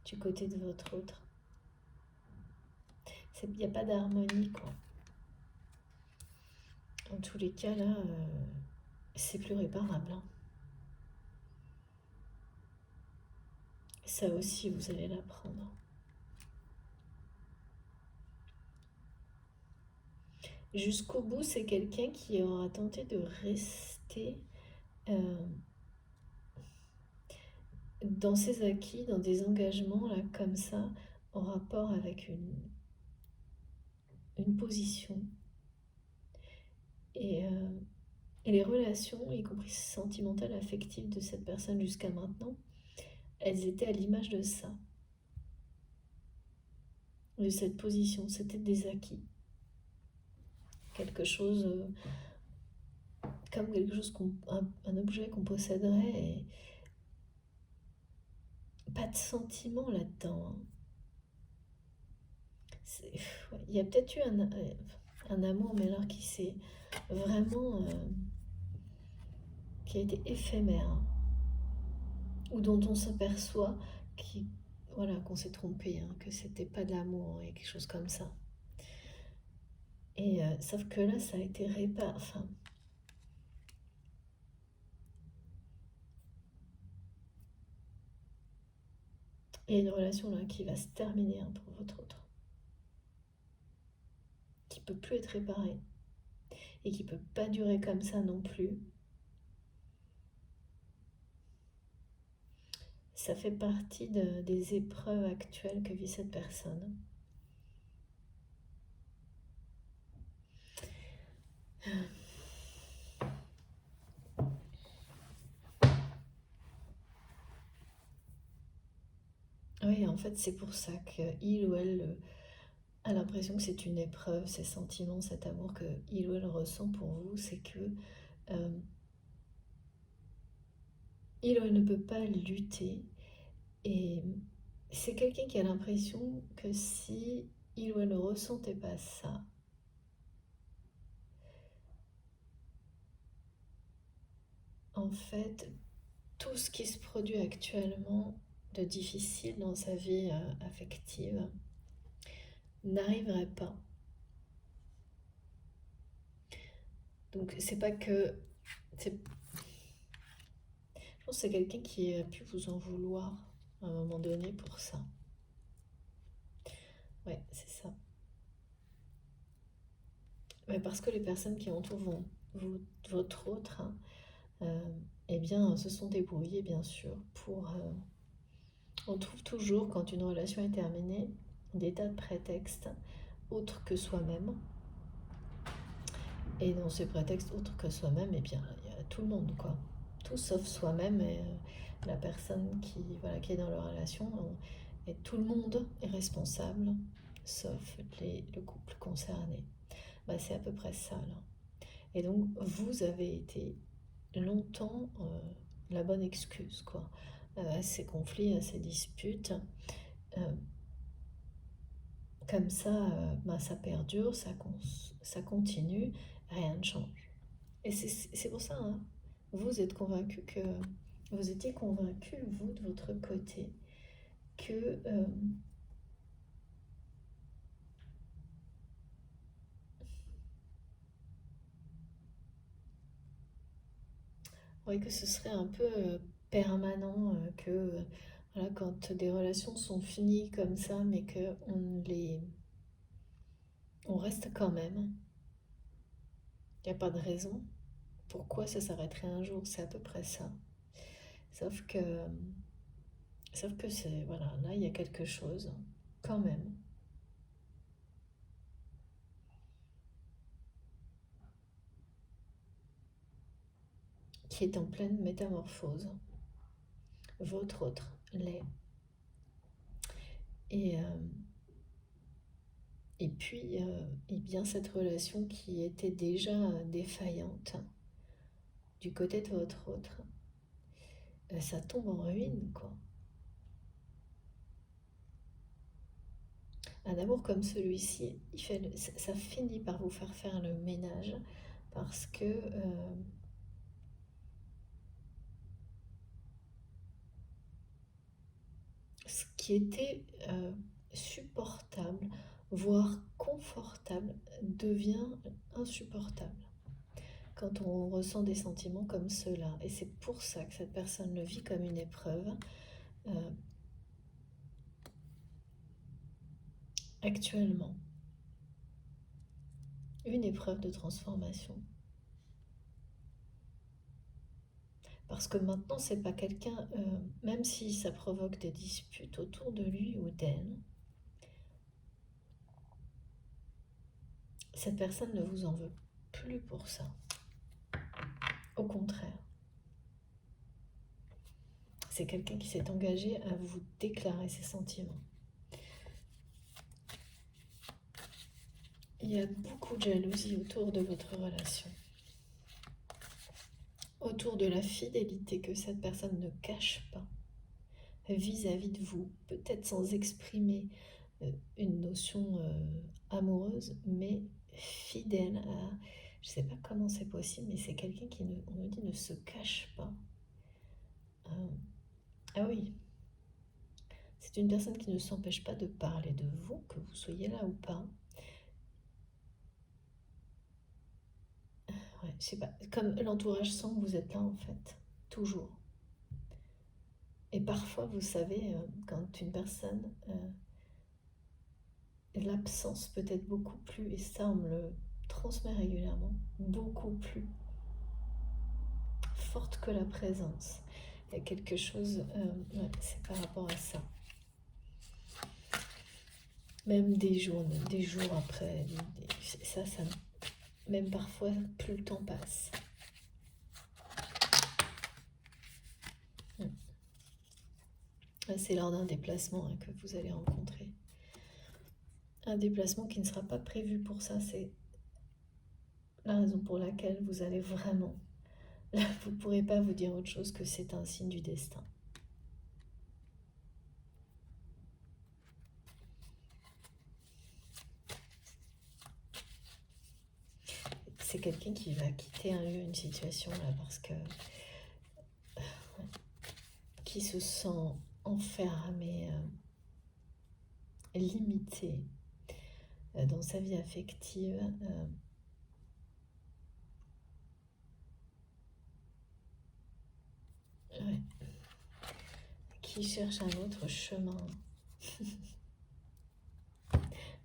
du côté de votre autre. Il n'y a pas d'harmonie, quoi. En tous les cas, là, c'est plus réparable. Hein. Ça aussi, vous allez l'apprendre. Jusqu'au bout, c'est quelqu'un qui aura tenté de rester dans ses acquis, dans des engagements, là, comme ça, en rapport avec une position. Et les relations, y compris sentimentales, affectives de cette personne jusqu'à maintenant, elles étaient à l'image de ça, de cette position. C'était des acquis. Quelque chose, comme quelque chose, un objet qu'on posséderait, et pas de sentiment là-dedans. Hein. Il y a peut-être eu un amour, mais alors qui s'est vraiment... qui a été éphémère, hein, ou dont on s'aperçoit qu'on s'est trompé, hein, que c'était pas de l'amour, hein, et quelque chose comme ça. Et sauf que là, ça a été réparé. Enfin, il y a une relation là qui va se terminer, hein, pour votre autre, qui peut plus être réparée et qui peut pas durer comme ça non plus. Ça fait partie des épreuves actuelles que vit cette personne. Oui, en fait, c'est pour ça qu'il ou elle a l'impression que c'est une épreuve, ces sentiments, cet amour que il ou elle ressent pour vous, c'est que il ou elle ne peut pas lutter. Et c'est quelqu'un qui a l'impression que si il ou elle ne ressentait pas ça, en fait, tout ce qui se produit actuellement de difficile dans sa vie affective n'arriverait pas. Donc c'est pas que... Je pense que c'est quelqu'un qui a pu vous en vouloir à un moment donné pour ça. Ouais, c'est ça. Ouais, parce que les personnes qui entourent votre autre, hein, eh bien, se sont débrouillées, bien sûr, pour... on trouve toujours, quand une relation est terminée, des tas de prétextes autres que soi-même. Et dans ces prétextes autres que soi-même, eh bien, il y a tout le monde, quoi. Tout sauf soi-même et la personne qui est dans la relation. Et tout le monde est responsable, sauf le couple concerné. Bah, c'est à peu près ça, là. Et donc, vous avez été longtemps la bonne excuse, quoi, à ces conflits, à ces disputes. Euh, Comme ça, ça perdure, ça continue, rien ne change. Et c'est pour ça, hein, vous êtes convaincu que... Vous étiez convaincu, vous, de votre côté, que... oui, que ce serait un peu permanent, que voilà, quand des relations sont finies comme ça, mais on reste quand même. Il n'y a pas de raison. Pourquoi ça s'arrêterait un jour? C'est à peu près ça. Sauf que, sauf que c'est, voilà, là, il y a quelque chose, quand même, qui est en pleine métamorphose. Votre autre l'est. Et, et puis, et bien cette relation qui était déjà défaillante du côté de votre autre, ça tombe en ruine, quoi. Un amour comme celui-ci, ça finit par vous faire le ménage parce que ce qui était supportable, voire confortable, devient insupportable quand on ressent des sentiments comme ceux-là. Et c'est pour ça que cette personne le vit comme une épreuve. Actuellement, une épreuve de transformation. Parce que maintenant, c'est pas quelqu'un, même si ça provoque des disputes autour de lui ou d'elle, cette personne ne vous en veut plus pour ça. Au contraire, c'est quelqu'un qui s'est engagé à vous déclarer ses sentiments. Il y a beaucoup de jalousie autour de votre relation, autour de la fidélité que cette personne ne cache pas vis-à-vis de vous, peut-être sans exprimer une notion amoureuse, mais fidèle à... Je ne sais pas comment c'est possible, mais c'est quelqu'un qui, on nous dit, ne se cache pas. Ah oui, c'est une personne qui ne s'empêche pas de parler de vous, que vous soyez là ou pas. Ouais, je sais pas, comme l'entourage sent que vous êtes là en fait, toujours. Et parfois, vous savez, quand une personne, l'absence peut être beaucoup plus, et ça on me le transmet régulièrement, beaucoup plus forte que la présence. Il y a quelque chose, ouais, c'est par rapport à ça. Même des jours après, ça, même parfois, plus le temps passe. C'est lors d'un déplacement que vous allez rencontrer. Un déplacement qui ne sera pas prévu pour ça, c'est la raison pour laquelle vous allez vraiment... Vous ne pourrez pas vous dire autre chose que c'est un signe du destin. C'est quelqu'un qui va quitter un lieu, une situation là, parce que... qui se sent enfermé, limité dans sa vie affective. Ouais. Qui cherche un autre chemin.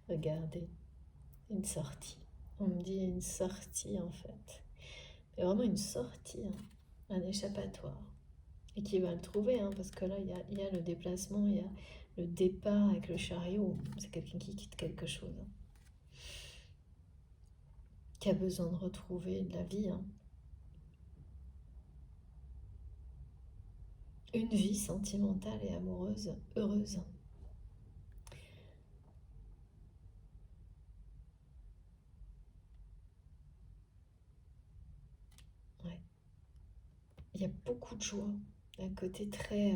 Regardez, une sortie. On me dit une sortie en fait. C'est vraiment une sortie, hein. Un échappatoire. Et qui va le trouver, hein, parce que là, il y a le déplacement, il y a le départ avec le chariot. C'est quelqu'un qui quitte quelque chose, hein, qui a besoin de retrouver de la vie, hein. Une vie sentimentale et amoureuse heureuse. Ouais. Il y a beaucoup de joie, un côté très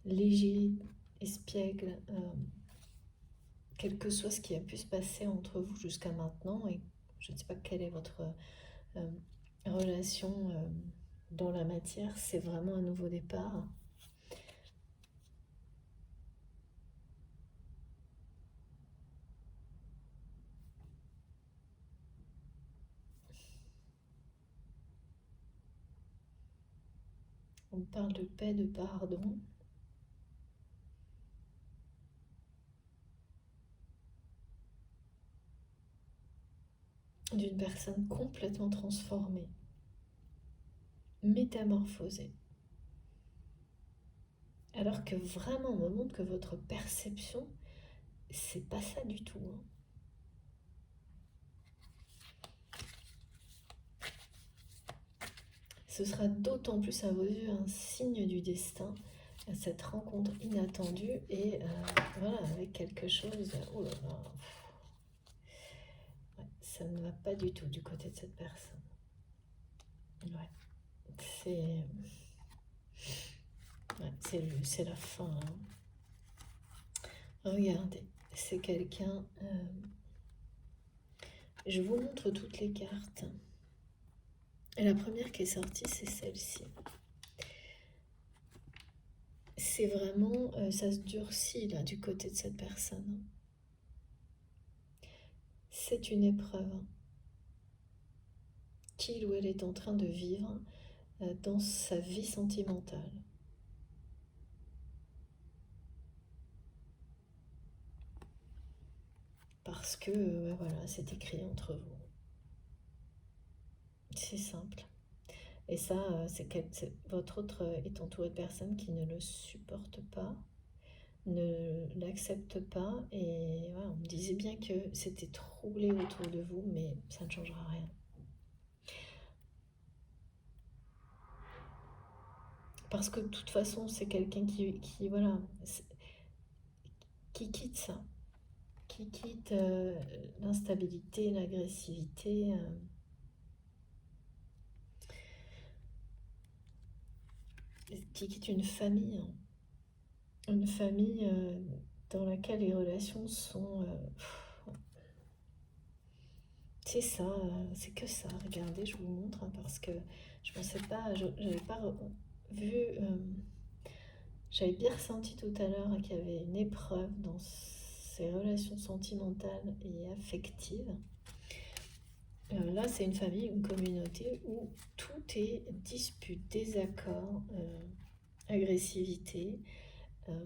léger, espiègle, quel que soit ce qui a pu se passer entre vous jusqu'à maintenant, et je ne sais pas quelle est votre euh, relation dans la matière, c'est vraiment un nouveau départ. On parle de paix, de pardon. D'une personne complètement transformée, métamorphosée. Alors que vraiment, on me montre que votre perception, c'est pas ça du tout, hein. Ce sera d'autant plus à vos yeux un signe du destin, cette rencontre inattendue et voilà, avec quelque chose. Oh là là, ouais, ça ne va pas du tout du côté de cette personne. Ouais, c'est c'est la fin, hein. Regardez, c'est quelqu'un. Je vous montre toutes les cartes. Et la première qui est sortie, c'est celle-ci. C'est vraiment, ça se durcit là du côté de cette personne. C'est une épreuve qu'il ou elle est en train de vivre dans sa vie sentimentale. Parce que, voilà, c'est écrit entre vous. C'est simple. Et ça, votre autre est entouré de personnes qui ne le supportent pas, ne l'acceptent pas. Et voilà, on me disait bien que c'était troublé autour de vous, mais ça ne changera rien. Parce que de toute façon, c'est quelqu'un qui voilà, qui quitte ça, qui quitte l'instabilité, l'agressivité, qui quitte une famille dans laquelle les relations sont... c'est ça, c'est que ça. Regardez, je vous montre, hein, parce que je pensais pas, j'avais pas vu... j'avais bien ressenti tout à l'heure qu'il y avait une épreuve dans ces relations sentimentales et affectives. Là, c'est une famille, une communauté où tout est dispute, désaccord, agressivité. euh,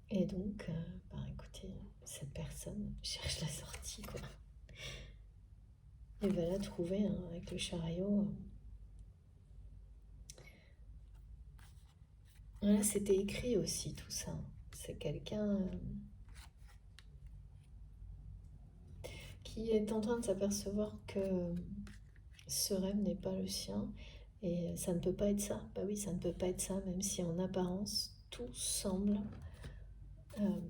et donc, bah, écoutez, cette personne cherche la sortie, quoi. Et va la trouver, hein, avec le chariot. Voilà, c'était écrit aussi tout ça. C'est quelqu'un qui est en train de s'apercevoir que ce rêve n'est pas le sien et ça ne peut pas être ça. Bah oui, ça ne peut pas être ça, même si en apparence tout semble euh,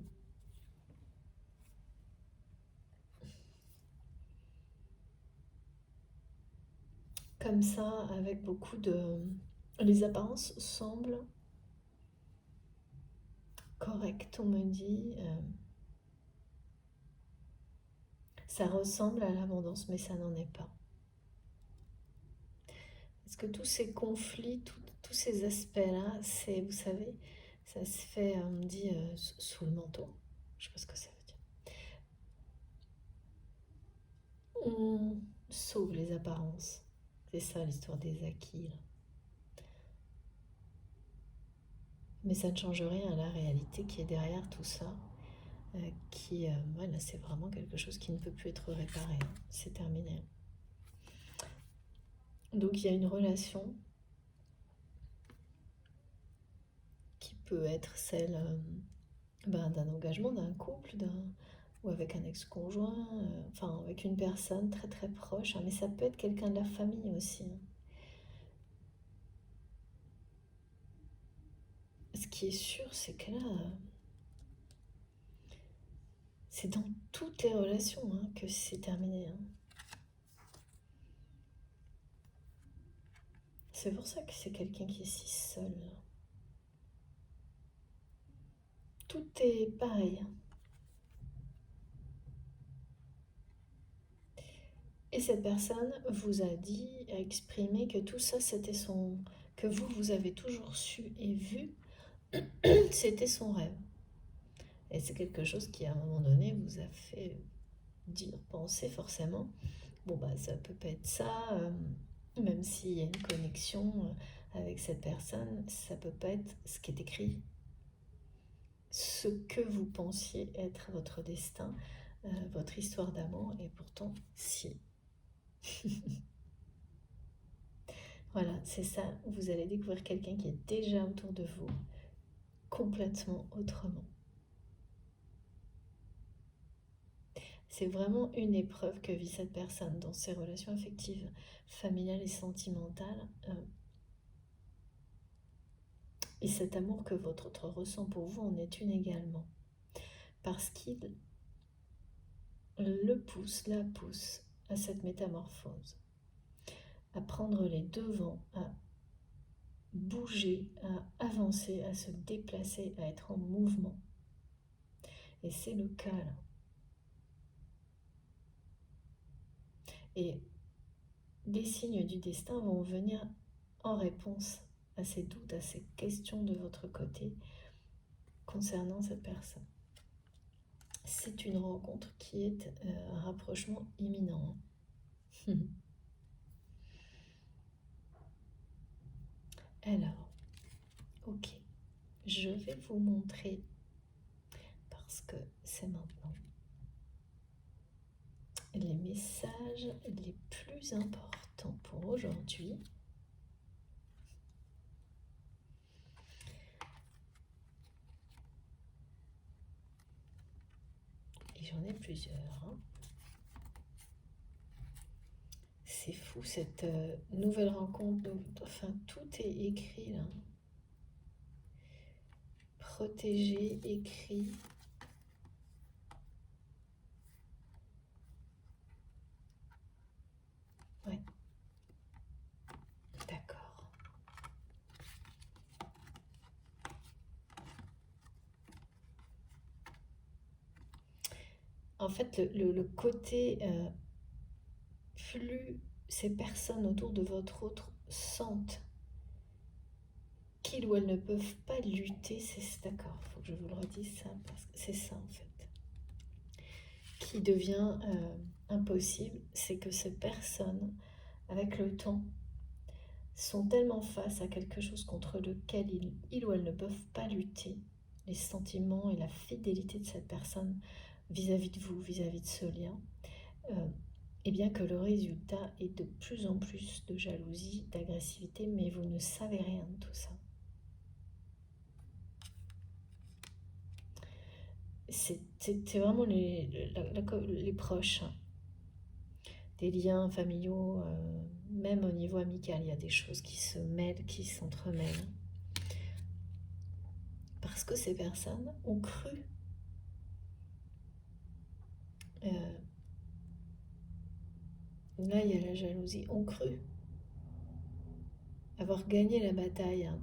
comme ça, avec beaucoup de... Les apparences semblent correctes, on me dit. Ça ressemble à l'abondance, mais ça n'en est pas. Parce que tous ces conflits, tous ces aspects-là, c'est, vous savez, ça se fait, on me dit, sous le manteau. Je sais pas ce que ça veut dire. On sauve les apparences. C'est ça l'histoire des acquis, là. Mais ça ne change rien à la réalité qui est derrière tout ça, voilà, c'est vraiment quelque chose qui ne peut plus être réparé, hein. C'est terminé. Donc il y a une relation qui peut être celle d'un engagement, d'un couple, ou avec un ex-conjoint, enfin avec une personne très très proche, hein, mais ça peut être quelqu'un de la famille aussi, hein. Ce qui est sûr, c'est que là, c'est dans toutes les relations, hein, que c'est terminé, hein. C'est pour ça que c'est quelqu'un qui est si seul. Tout est pareil. Et cette personne vous a dit, a exprimé que tout ça, que vous avez toujours su et vu, c'était son rêve. Et c'est quelque chose qui, à un moment donné, vous a fait dire, penser forcément, bon bah ça peut pas être ça, même s'il y a une connexion avec cette personne, ça peut pas être ce qui est écrit, ce que vous pensiez être votre destin, votre histoire d'amour, et pourtant, si. Voilà, c'est ça, vous allez découvrir quelqu'un qui est déjà autour de vous, complètement autrement. C'est vraiment une épreuve que vit cette personne dans ses relations affectives, familiales et sentimentales. Et cet amour que votre autre ressent pour vous en est une également. Parce qu'il le pousse, la pousse à cette métamorphose, à prendre les devants, à bouger, à avancer, à se déplacer, à être en mouvement. Et c'est le cas là. Et des signes du destin vont venir en réponse à ces doutes, à ces questions de votre côté concernant cette personne. C'est une rencontre qui est un rapprochement imminent. Alors, ok, je vais vous montrer, parce que c'est maintenant, les messages les plus importants pour aujourd'hui. Et j'en ai plusieurs, hein. C'est fou cette nouvelle rencontre, enfin tout est écrit là. Protégé, écrit. Ouais. D'accord. En fait, le côté, plus ces personnes autour de votre autre sentent qu'ils ou elles ne peuvent pas lutter, c'est d'accord, il faut que je vous le redise ça, parce que c'est ça en fait, qui devient impossible, c'est que ces personnes, avec le temps, sont tellement face à quelque chose contre lequel ils ou elles ne peuvent pas lutter, les sentiments et la fidélité de cette personne vis-à-vis de vous, vis-à-vis de ce lien, et bien que le résultat est de plus en plus de jalousie, d'agressivité, mais vous ne savez rien de tout ça. C'est vraiment les proches, hein. Des liens familiaux, même au niveau amical, il y a des choses qui se mêlent, qui s'entremêlent. Parce que ces personnes ont cru là il y a la jalousie, ont cru avoir gagné la bataille, hein,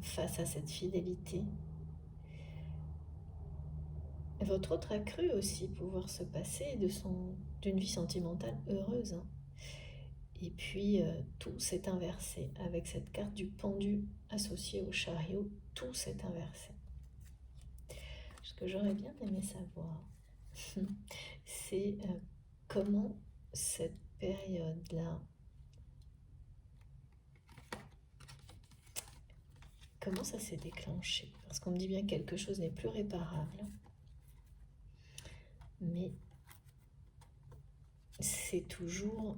face à cette fidélité. Votre autre a cru aussi pouvoir se passer d'une vie sentimentale heureuse, hein. Et puis tout s'est inversé avec cette carte du pendu associée au chariot. Tout s'est inversé. Ce que j'aurais bien aimé savoir, c'est comment cette période-là comment ça s'est déclenché? Parce qu'on me dit bien que quelque chose n'est plus réparable. Mais c'est toujours...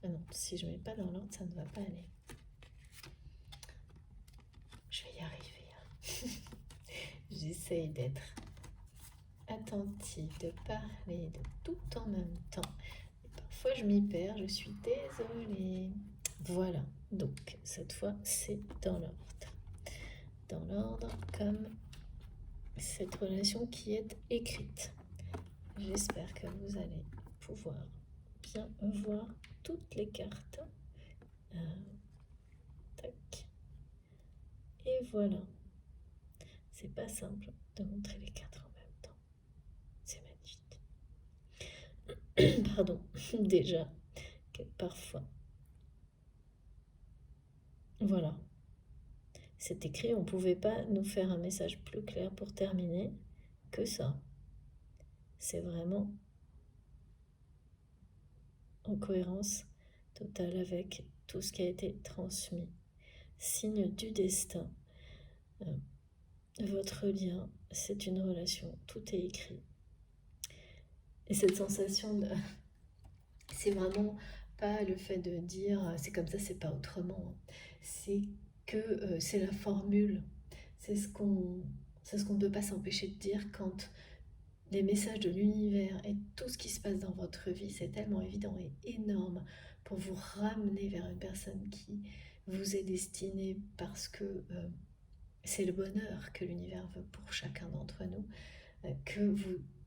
Ah non, si je ne mets pas dans l'ordre, ça ne va pas aller. Je vais y arriver. Hein. J'essaye d'être attentive, de parler de tout en même temps. Et parfois, je m'y perds, je suis désolée. Voilà, donc cette fois, c'est dans l'ordre. Dans l'ordre, comme cette relation qui est écrite. J'espère que vous allez pouvoir bien voir toutes les cartes. Tac. Et voilà. C'est pas simple de montrer les cartes en même temps. C'est magnifique. Pardon, déjà, que parfois. Voilà. C'est écrit, on ne pouvait pas nous faire un message plus clair pour terminer que ça. C'est vraiment en cohérence totale avec tout ce qui a été transmis. Signe du destin. Votre lien, c'est une relation, tout est écrit. Et cette sensation de... C'est vraiment pas le fait de dire c'est comme ça, c'est pas autrement. C'est que c'est la formule. C'est ce qu'on ne peut pas s'empêcher de dire quand les messages de l'univers et tout ce qui se passe dans votre vie, c'est tellement évident et énorme pour vous ramener vers une personne qui vous est destinée parce que c'est le bonheur que l'univers veut pour chacun d'entre nous, que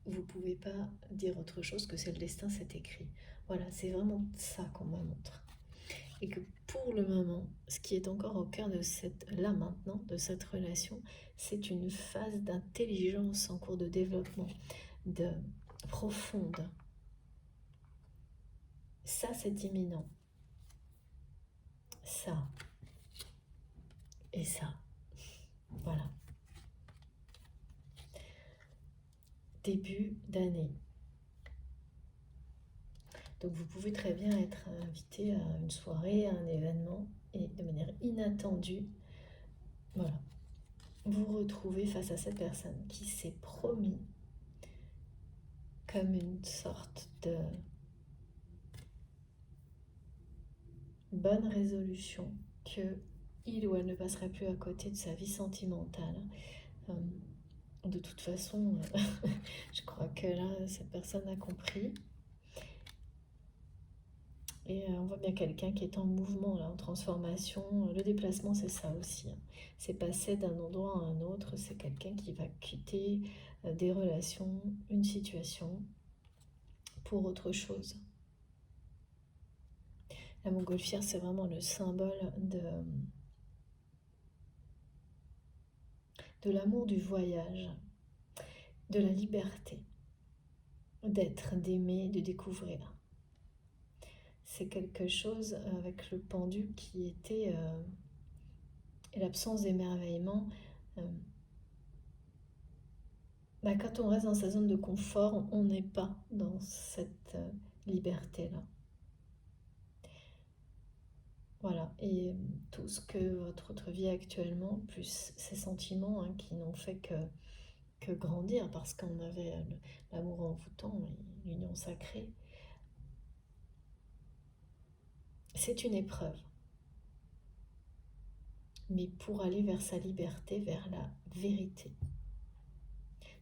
vous pouvez pas dire autre chose que c'est le destin, c'est écrit. Voilà, c'est vraiment ça qu'on me montre. Et que pour le moment, ce qui est encore au cœur de là maintenant, de cette relation, c'est une phase d'intelligence en cours de développement, de profonde. Ça, c'est imminent. Ça. Et ça. Voilà. Début d'année. Donc vous pouvez très bien être invité à une soirée, à un événement, et de manière inattendue, voilà, vous retrouvez face à cette personne qui s'est promis comme une sorte de bonne résolution que il ou elle ne passerait plus à côté de sa vie sentimentale. De toute façon, je crois que là, cette personne a compris. Et on voit bien quelqu'un qui est en mouvement, là, en transformation. Le déplacement, c'est ça aussi. C'est passer d'un endroit à un autre. C'est quelqu'un qui va quitter des relations, une situation, pour autre chose. La montgolfière, c'est vraiment le symbole de l'amour du voyage, de la liberté, d'être, d'aimer, de découvrir. C'est quelque chose avec le pendu qui était l'absence d'émerveillement. Quand on reste dans sa zone de confort, on n'est pas dans cette liberté-là. Voilà, et tout ce que votre vie actuellement, plus ces sentiments qui n'ont fait que grandir, parce qu'on avait l'amour envoûtant et l'union sacrée, c'est une épreuve. Mais pour aller vers sa liberté, vers la vérité.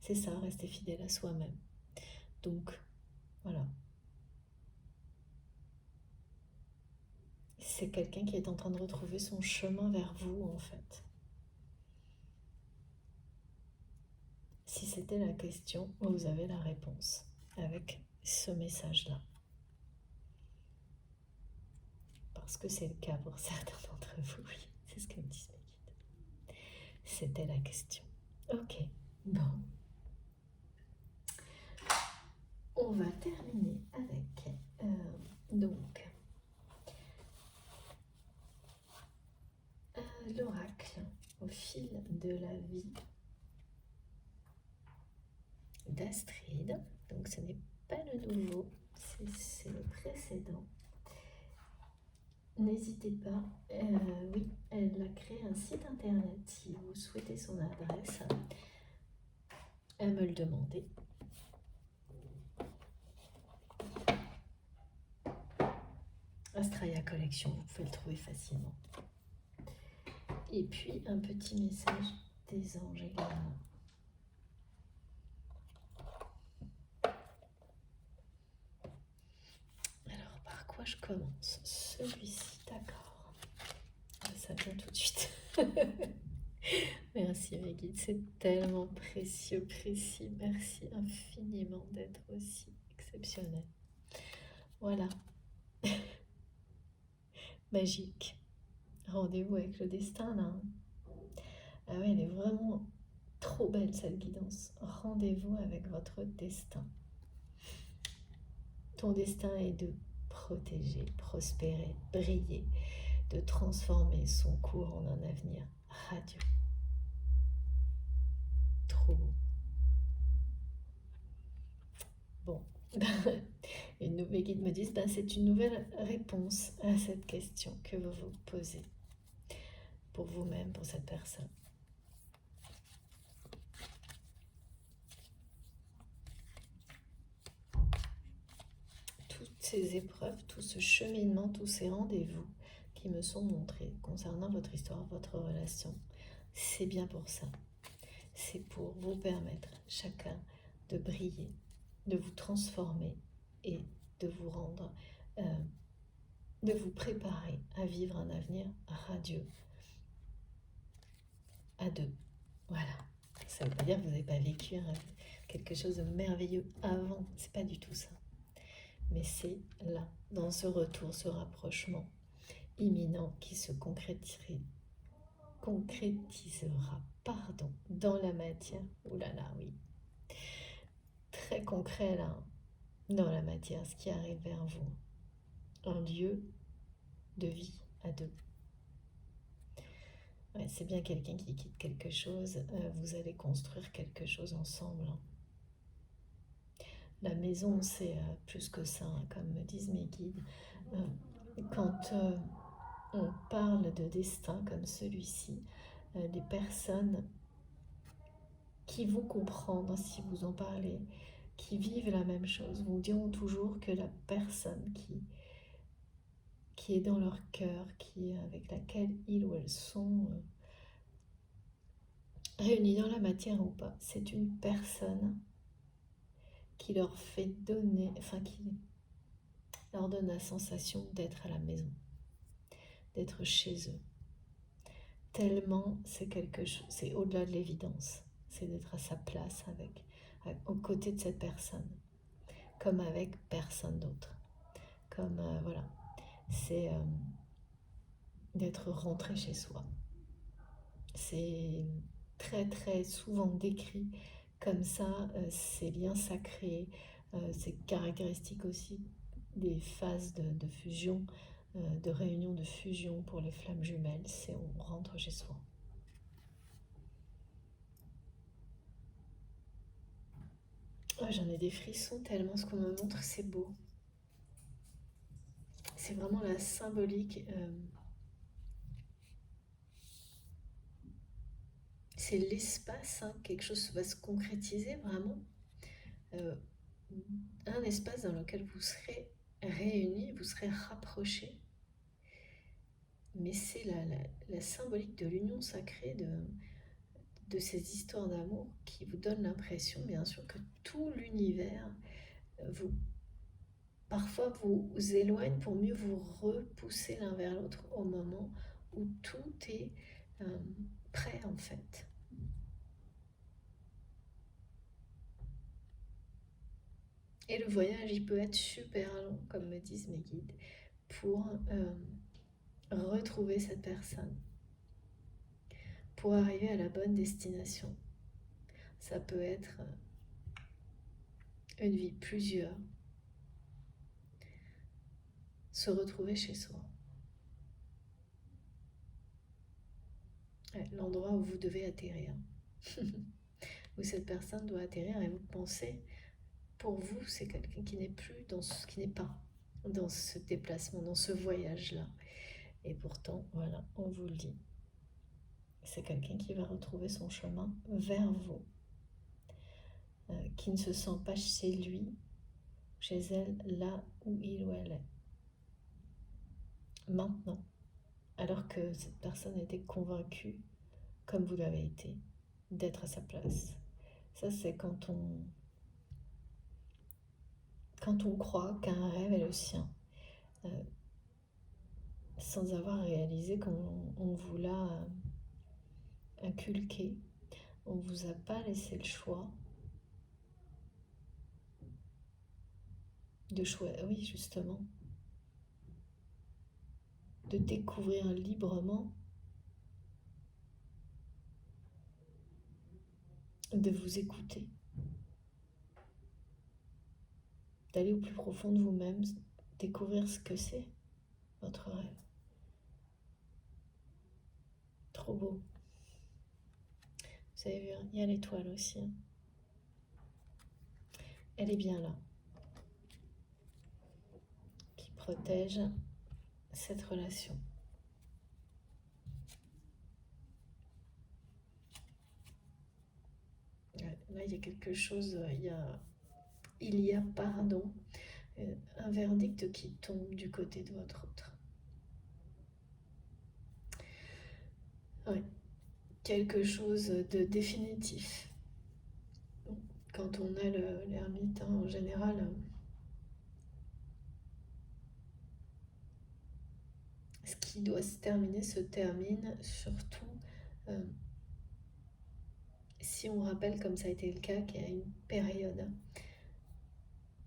C'est ça, rester fidèle à soi-même. Donc, voilà. C'est quelqu'un qui est en train de retrouver son chemin vers vous, en fait. Si c'était la question, vous avez la réponse avec ce message-là. Parce que c'est le cas pour certains d'entre vous, oui, c'est ce que me disent mes guides. C'était la question. Ok, bon. On va terminer avec donc l'oracle au fil de la vie d'Astrid. Donc ce n'est pas le nouveau, c'est le précédent. n'hésitez pas. Oui, elle a créé un site internet. Si vous souhaitez son adresse, elle me le demandait. Astraya Collection, vous pouvez le trouver facilement. Et puis un petit message des anges également. Alors par quoi je commence? Celui-ci, d'accord. Ça vient tout de suite. Merci mes guides, c'est tellement précieux, précis. Merci infiniment d'être aussi exceptionnel. Voilà. Magique. Rendez-vous avec le destin là. Ah ouais, elle est vraiment trop belle cette guidance. Rendez-vous avec votre destin. Ton destin est de protéger, prospérer, briller, de transformer son cours en un avenir radieux. Trop beau. Bon, une nouvelle guide me dit, c'est une nouvelle réponse à cette question que vous vous posez pour vous-même, pour cette personne. Toutes ces épreuves, tout ce cheminement, tous ces rendez-vous qui me sont montrés concernant votre histoire, votre relation, c'est bien pour ça. C'est pour vous permettre chacun de briller, de vous transformer et de vous rendre, de vous préparer à vivre un avenir radieux à deux. Voilà. Ça ne veut pas dire que vous n'avez pas vécu quelque chose de merveilleux avant. C'est pas du tout ça. Mais c'est là, dans ce retour, ce rapprochement imminent qui se concrétisera, dans la matière. Ouh là là, oui. Très concret là, dans la matière, ce qui arrive vers vous. Un lieu de vie à deux. Ouais, c'est bien quelqu'un qui quitte quelque chose, vous allez construire quelque chose ensemble. La maison, c'est plus que ça, comme me disent mes guides. Quand on parle de destin comme celui-ci, les personnes qui vont comprendre si vous en parlez, qui vivent la même chose, vous diront toujours que la personne qui est dans leur cœur, avec laquelle ils ou elles sont réunis dans la matière ou pas, c'est une personne qui leur fait donner, qui leur donne la sensation d'être à la maison, d'être chez eux. Tellement c'est quelque chose, c'est au-delà de l'évidence, c'est d'être à sa place aux côtés de cette personne, comme avec personne d'autre. Comme voilà, c'est d'être rentré chez soi. C'est très très souvent décrit comme ça, ces liens sacrés, c'est caractéristique aussi des phases de fusion, de réunion de fusion pour les flammes jumelles, c'est on rentre chez soi. Oh, j'en ai des frissons tellement ce qu'on me montre, c'est beau. C'est vraiment la symbolique. C'est l'espace, quelque chose va se concrétiser vraiment. Un espace dans lequel vous serez réunis, vous serez rapprochés. Mais c'est la symbolique de l'union sacrée, de ces histoires d'amour qui vous donne l'impression, bien sûr, que tout l'univers parfois vous éloigne pour mieux vous repousser l'un vers l'autre au moment où tout est prêt en fait. Et le voyage, il peut être super long, comme me disent mes guides, pour retrouver cette personne, pour arriver à la bonne destination. Ça peut être une vie, plusieurs. Se retrouver chez soi. L'endroit où vous devez atterrir. Où cette personne doit atterrir et vous pensez, pour vous, c'est quelqu'un qui n'est plus qui n'est pas dans ce déplacement, dans ce voyage-là. Et pourtant, voilà, on vous le dit. C'est quelqu'un qui va retrouver son chemin vers vous, qui ne se sent pas chez lui, chez elle, là où il ou elle est. Maintenant, alors que cette personne était convaincue, comme vous l'avez été, d'être à sa place. Ça, c'est quand on croit qu'un rêve est le sien, sans avoir réalisé qu'on vous l'a inculqué, on ne vous a pas laissé le choix de choisir, oui justement, de découvrir librement, de vous écouter, d'aller au plus profond de vous-même, découvrir ce que c'est votre rêve. Trop beau. Vous avez vu, il y a l'étoile aussi. Elle est bien là, qui protège cette relation. Là, il y a quelque chose, il y a pardon, un verdict qui tombe du côté de votre autre. Ouais, quelque chose de définitif. Quand on a l'ermite, en général, ce qui doit se terminer se termine, surtout si on rappelle, comme ça a été le cas, qu'il y a une période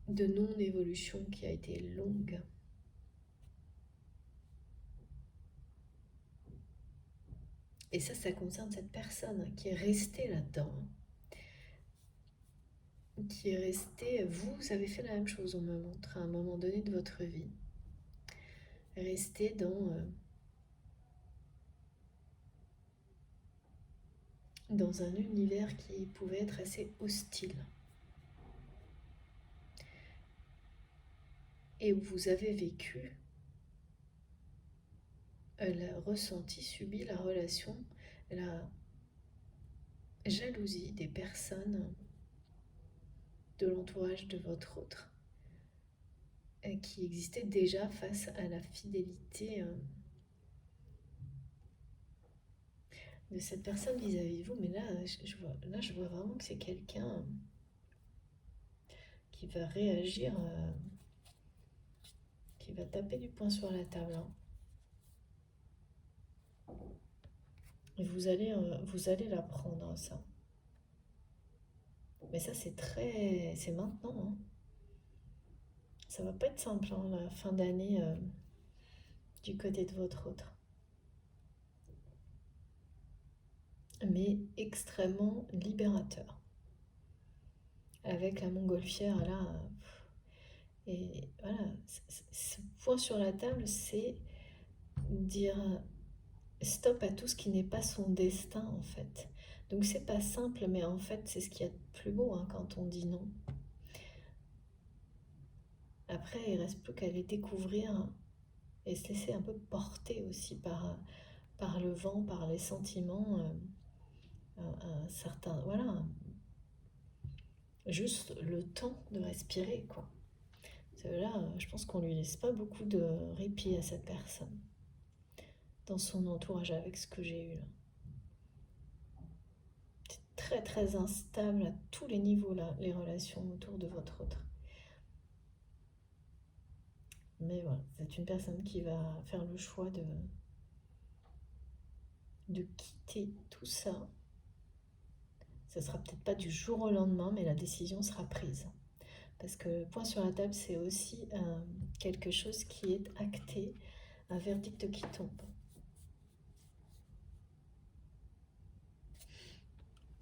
de non-évolution qui a été longue. Et ça concerne cette personne qui est restée là-dedans. Qui est restée, vous avez fait la même chose, on me montre, à un moment donné de votre vie. Rester dans un univers qui pouvait être assez hostile. Et où vous avez vécu, ressenti, subi la relation, la jalousie des personnes de l'entourage de votre autre, qui existait déjà face à la fidélité de cette personne vis-à-vis de vous. Mais là, je vois vraiment que c'est quelqu'un qui va réagir, qui va taper du poing sur la table. Et vous allez l'apprendre, ça. Mais ça, c'est maintenant. Hein. Ça va pas être simple, la fin d'année du côté de votre autre. Mais extrêmement libérateur. Avec la montgolfière, là. Et voilà, ce point sur la table, c'est dire stop à tout ce qui n'est pas son destin, en fait. Donc c'est pas simple, mais en fait, c'est ce qu'il y a de plus beau quand on dit non. Après, il ne reste plus qu'à les découvrir et se laisser un peu porter aussi par le vent, par les sentiments, un certain, voilà, juste le temps de respirer, quoi. Parce que là, je pense qu'on lui laisse pas beaucoup de répit à cette personne dans son entourage avec ce que j'ai eu là. C'est très très instable à tous les niveaux là, les relations autour de votre autre. Mais voilà, c'est une personne qui va faire le choix de quitter tout ça. Ce sera peut-être pas du jour au lendemain, mais la décision sera prise. Parce que point sur la table, c'est aussi quelque chose qui est acté, un verdict qui tombe.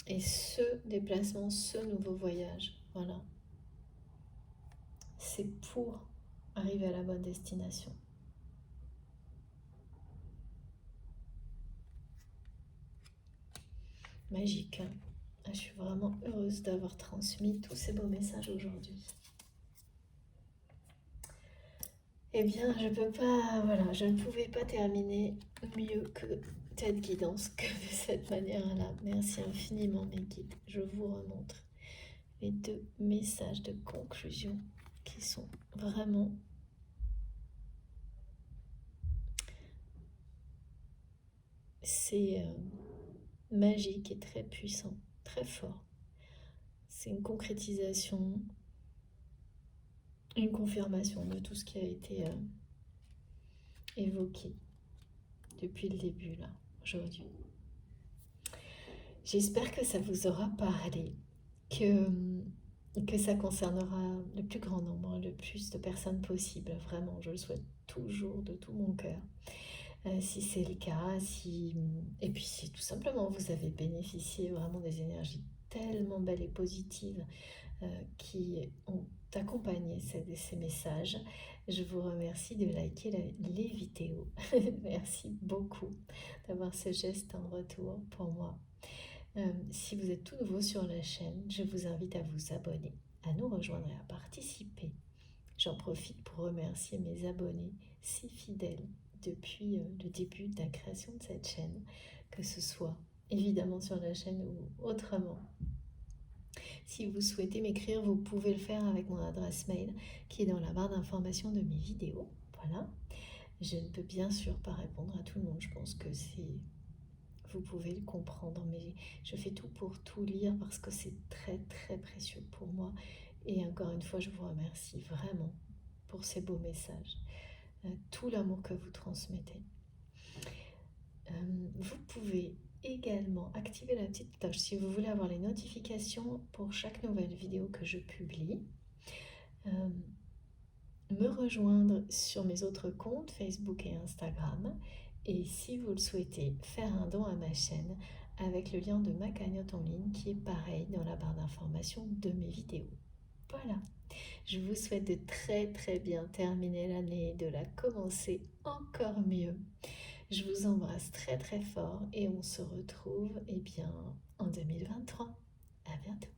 Et ce déplacement, ce nouveau voyage, voilà, c'est pour arriver à la bonne destination. Magique, hein? Je suis vraiment heureuse d'avoir transmis tous ces beaux messages aujourd'hui. Eh bien, je peux pas, voilà, je ne pouvais pas terminer mieux que cette guidance que de cette manière-là. Merci infiniment, mes guides. Je vous remontre les deux messages de conclusion qui sont vraiment c'est magique et très puissant, très fort. C'est une concrétisation, une confirmation de tout ce qui a été évoqué depuis le début, là, aujourd'hui. J'espère que ça vous aura parlé, que ça concernera le plus grand nombre, le plus de personnes possible. Vraiment, je le souhaite toujours de tout mon cœur. Si c'est le cas, et puis si tout simplement vous avez bénéficié vraiment des énergies tellement belles et positives qui ont accompagné ces messages, je vous remercie de liker les vidéos. Merci beaucoup d'avoir ce geste en retour pour moi. Si vous êtes tout nouveau sur la chaîne, je vous invite à vous abonner, à nous rejoindre et à participer. J'en profite pour remercier mes abonnés si fidèles depuis le début de la création de cette chaîne, que ce soit évidemment sur la chaîne ou autrement. Si vous souhaitez m'écrire, vous pouvez le faire avec mon adresse mail qui est dans la barre d'information de mes vidéos. Voilà. Je ne peux bien sûr pas répondre à tout le monde, je pense que vous pouvez le comprendre, mais je fais tout pour tout lire parce que c'est très très précieux pour moi. Et encore une fois, je vous remercie vraiment pour ces beaux messages, tout l'amour que vous transmettez. Vous pouvez également activer la petite cloche si vous voulez avoir les notifications pour chaque nouvelle vidéo que je publie. Me rejoindre sur mes autres comptes Facebook et Instagram, et si vous le souhaitez, faire un don à ma chaîne avec le lien de ma cagnotte en ligne qui est pareil dans la barre d'information de mes vidéos. Voilà, je vous souhaite de très très bien terminer l'année et de la commencer encore mieux. Je vous embrasse très très fort et on se retrouve en 2023. À bientôt.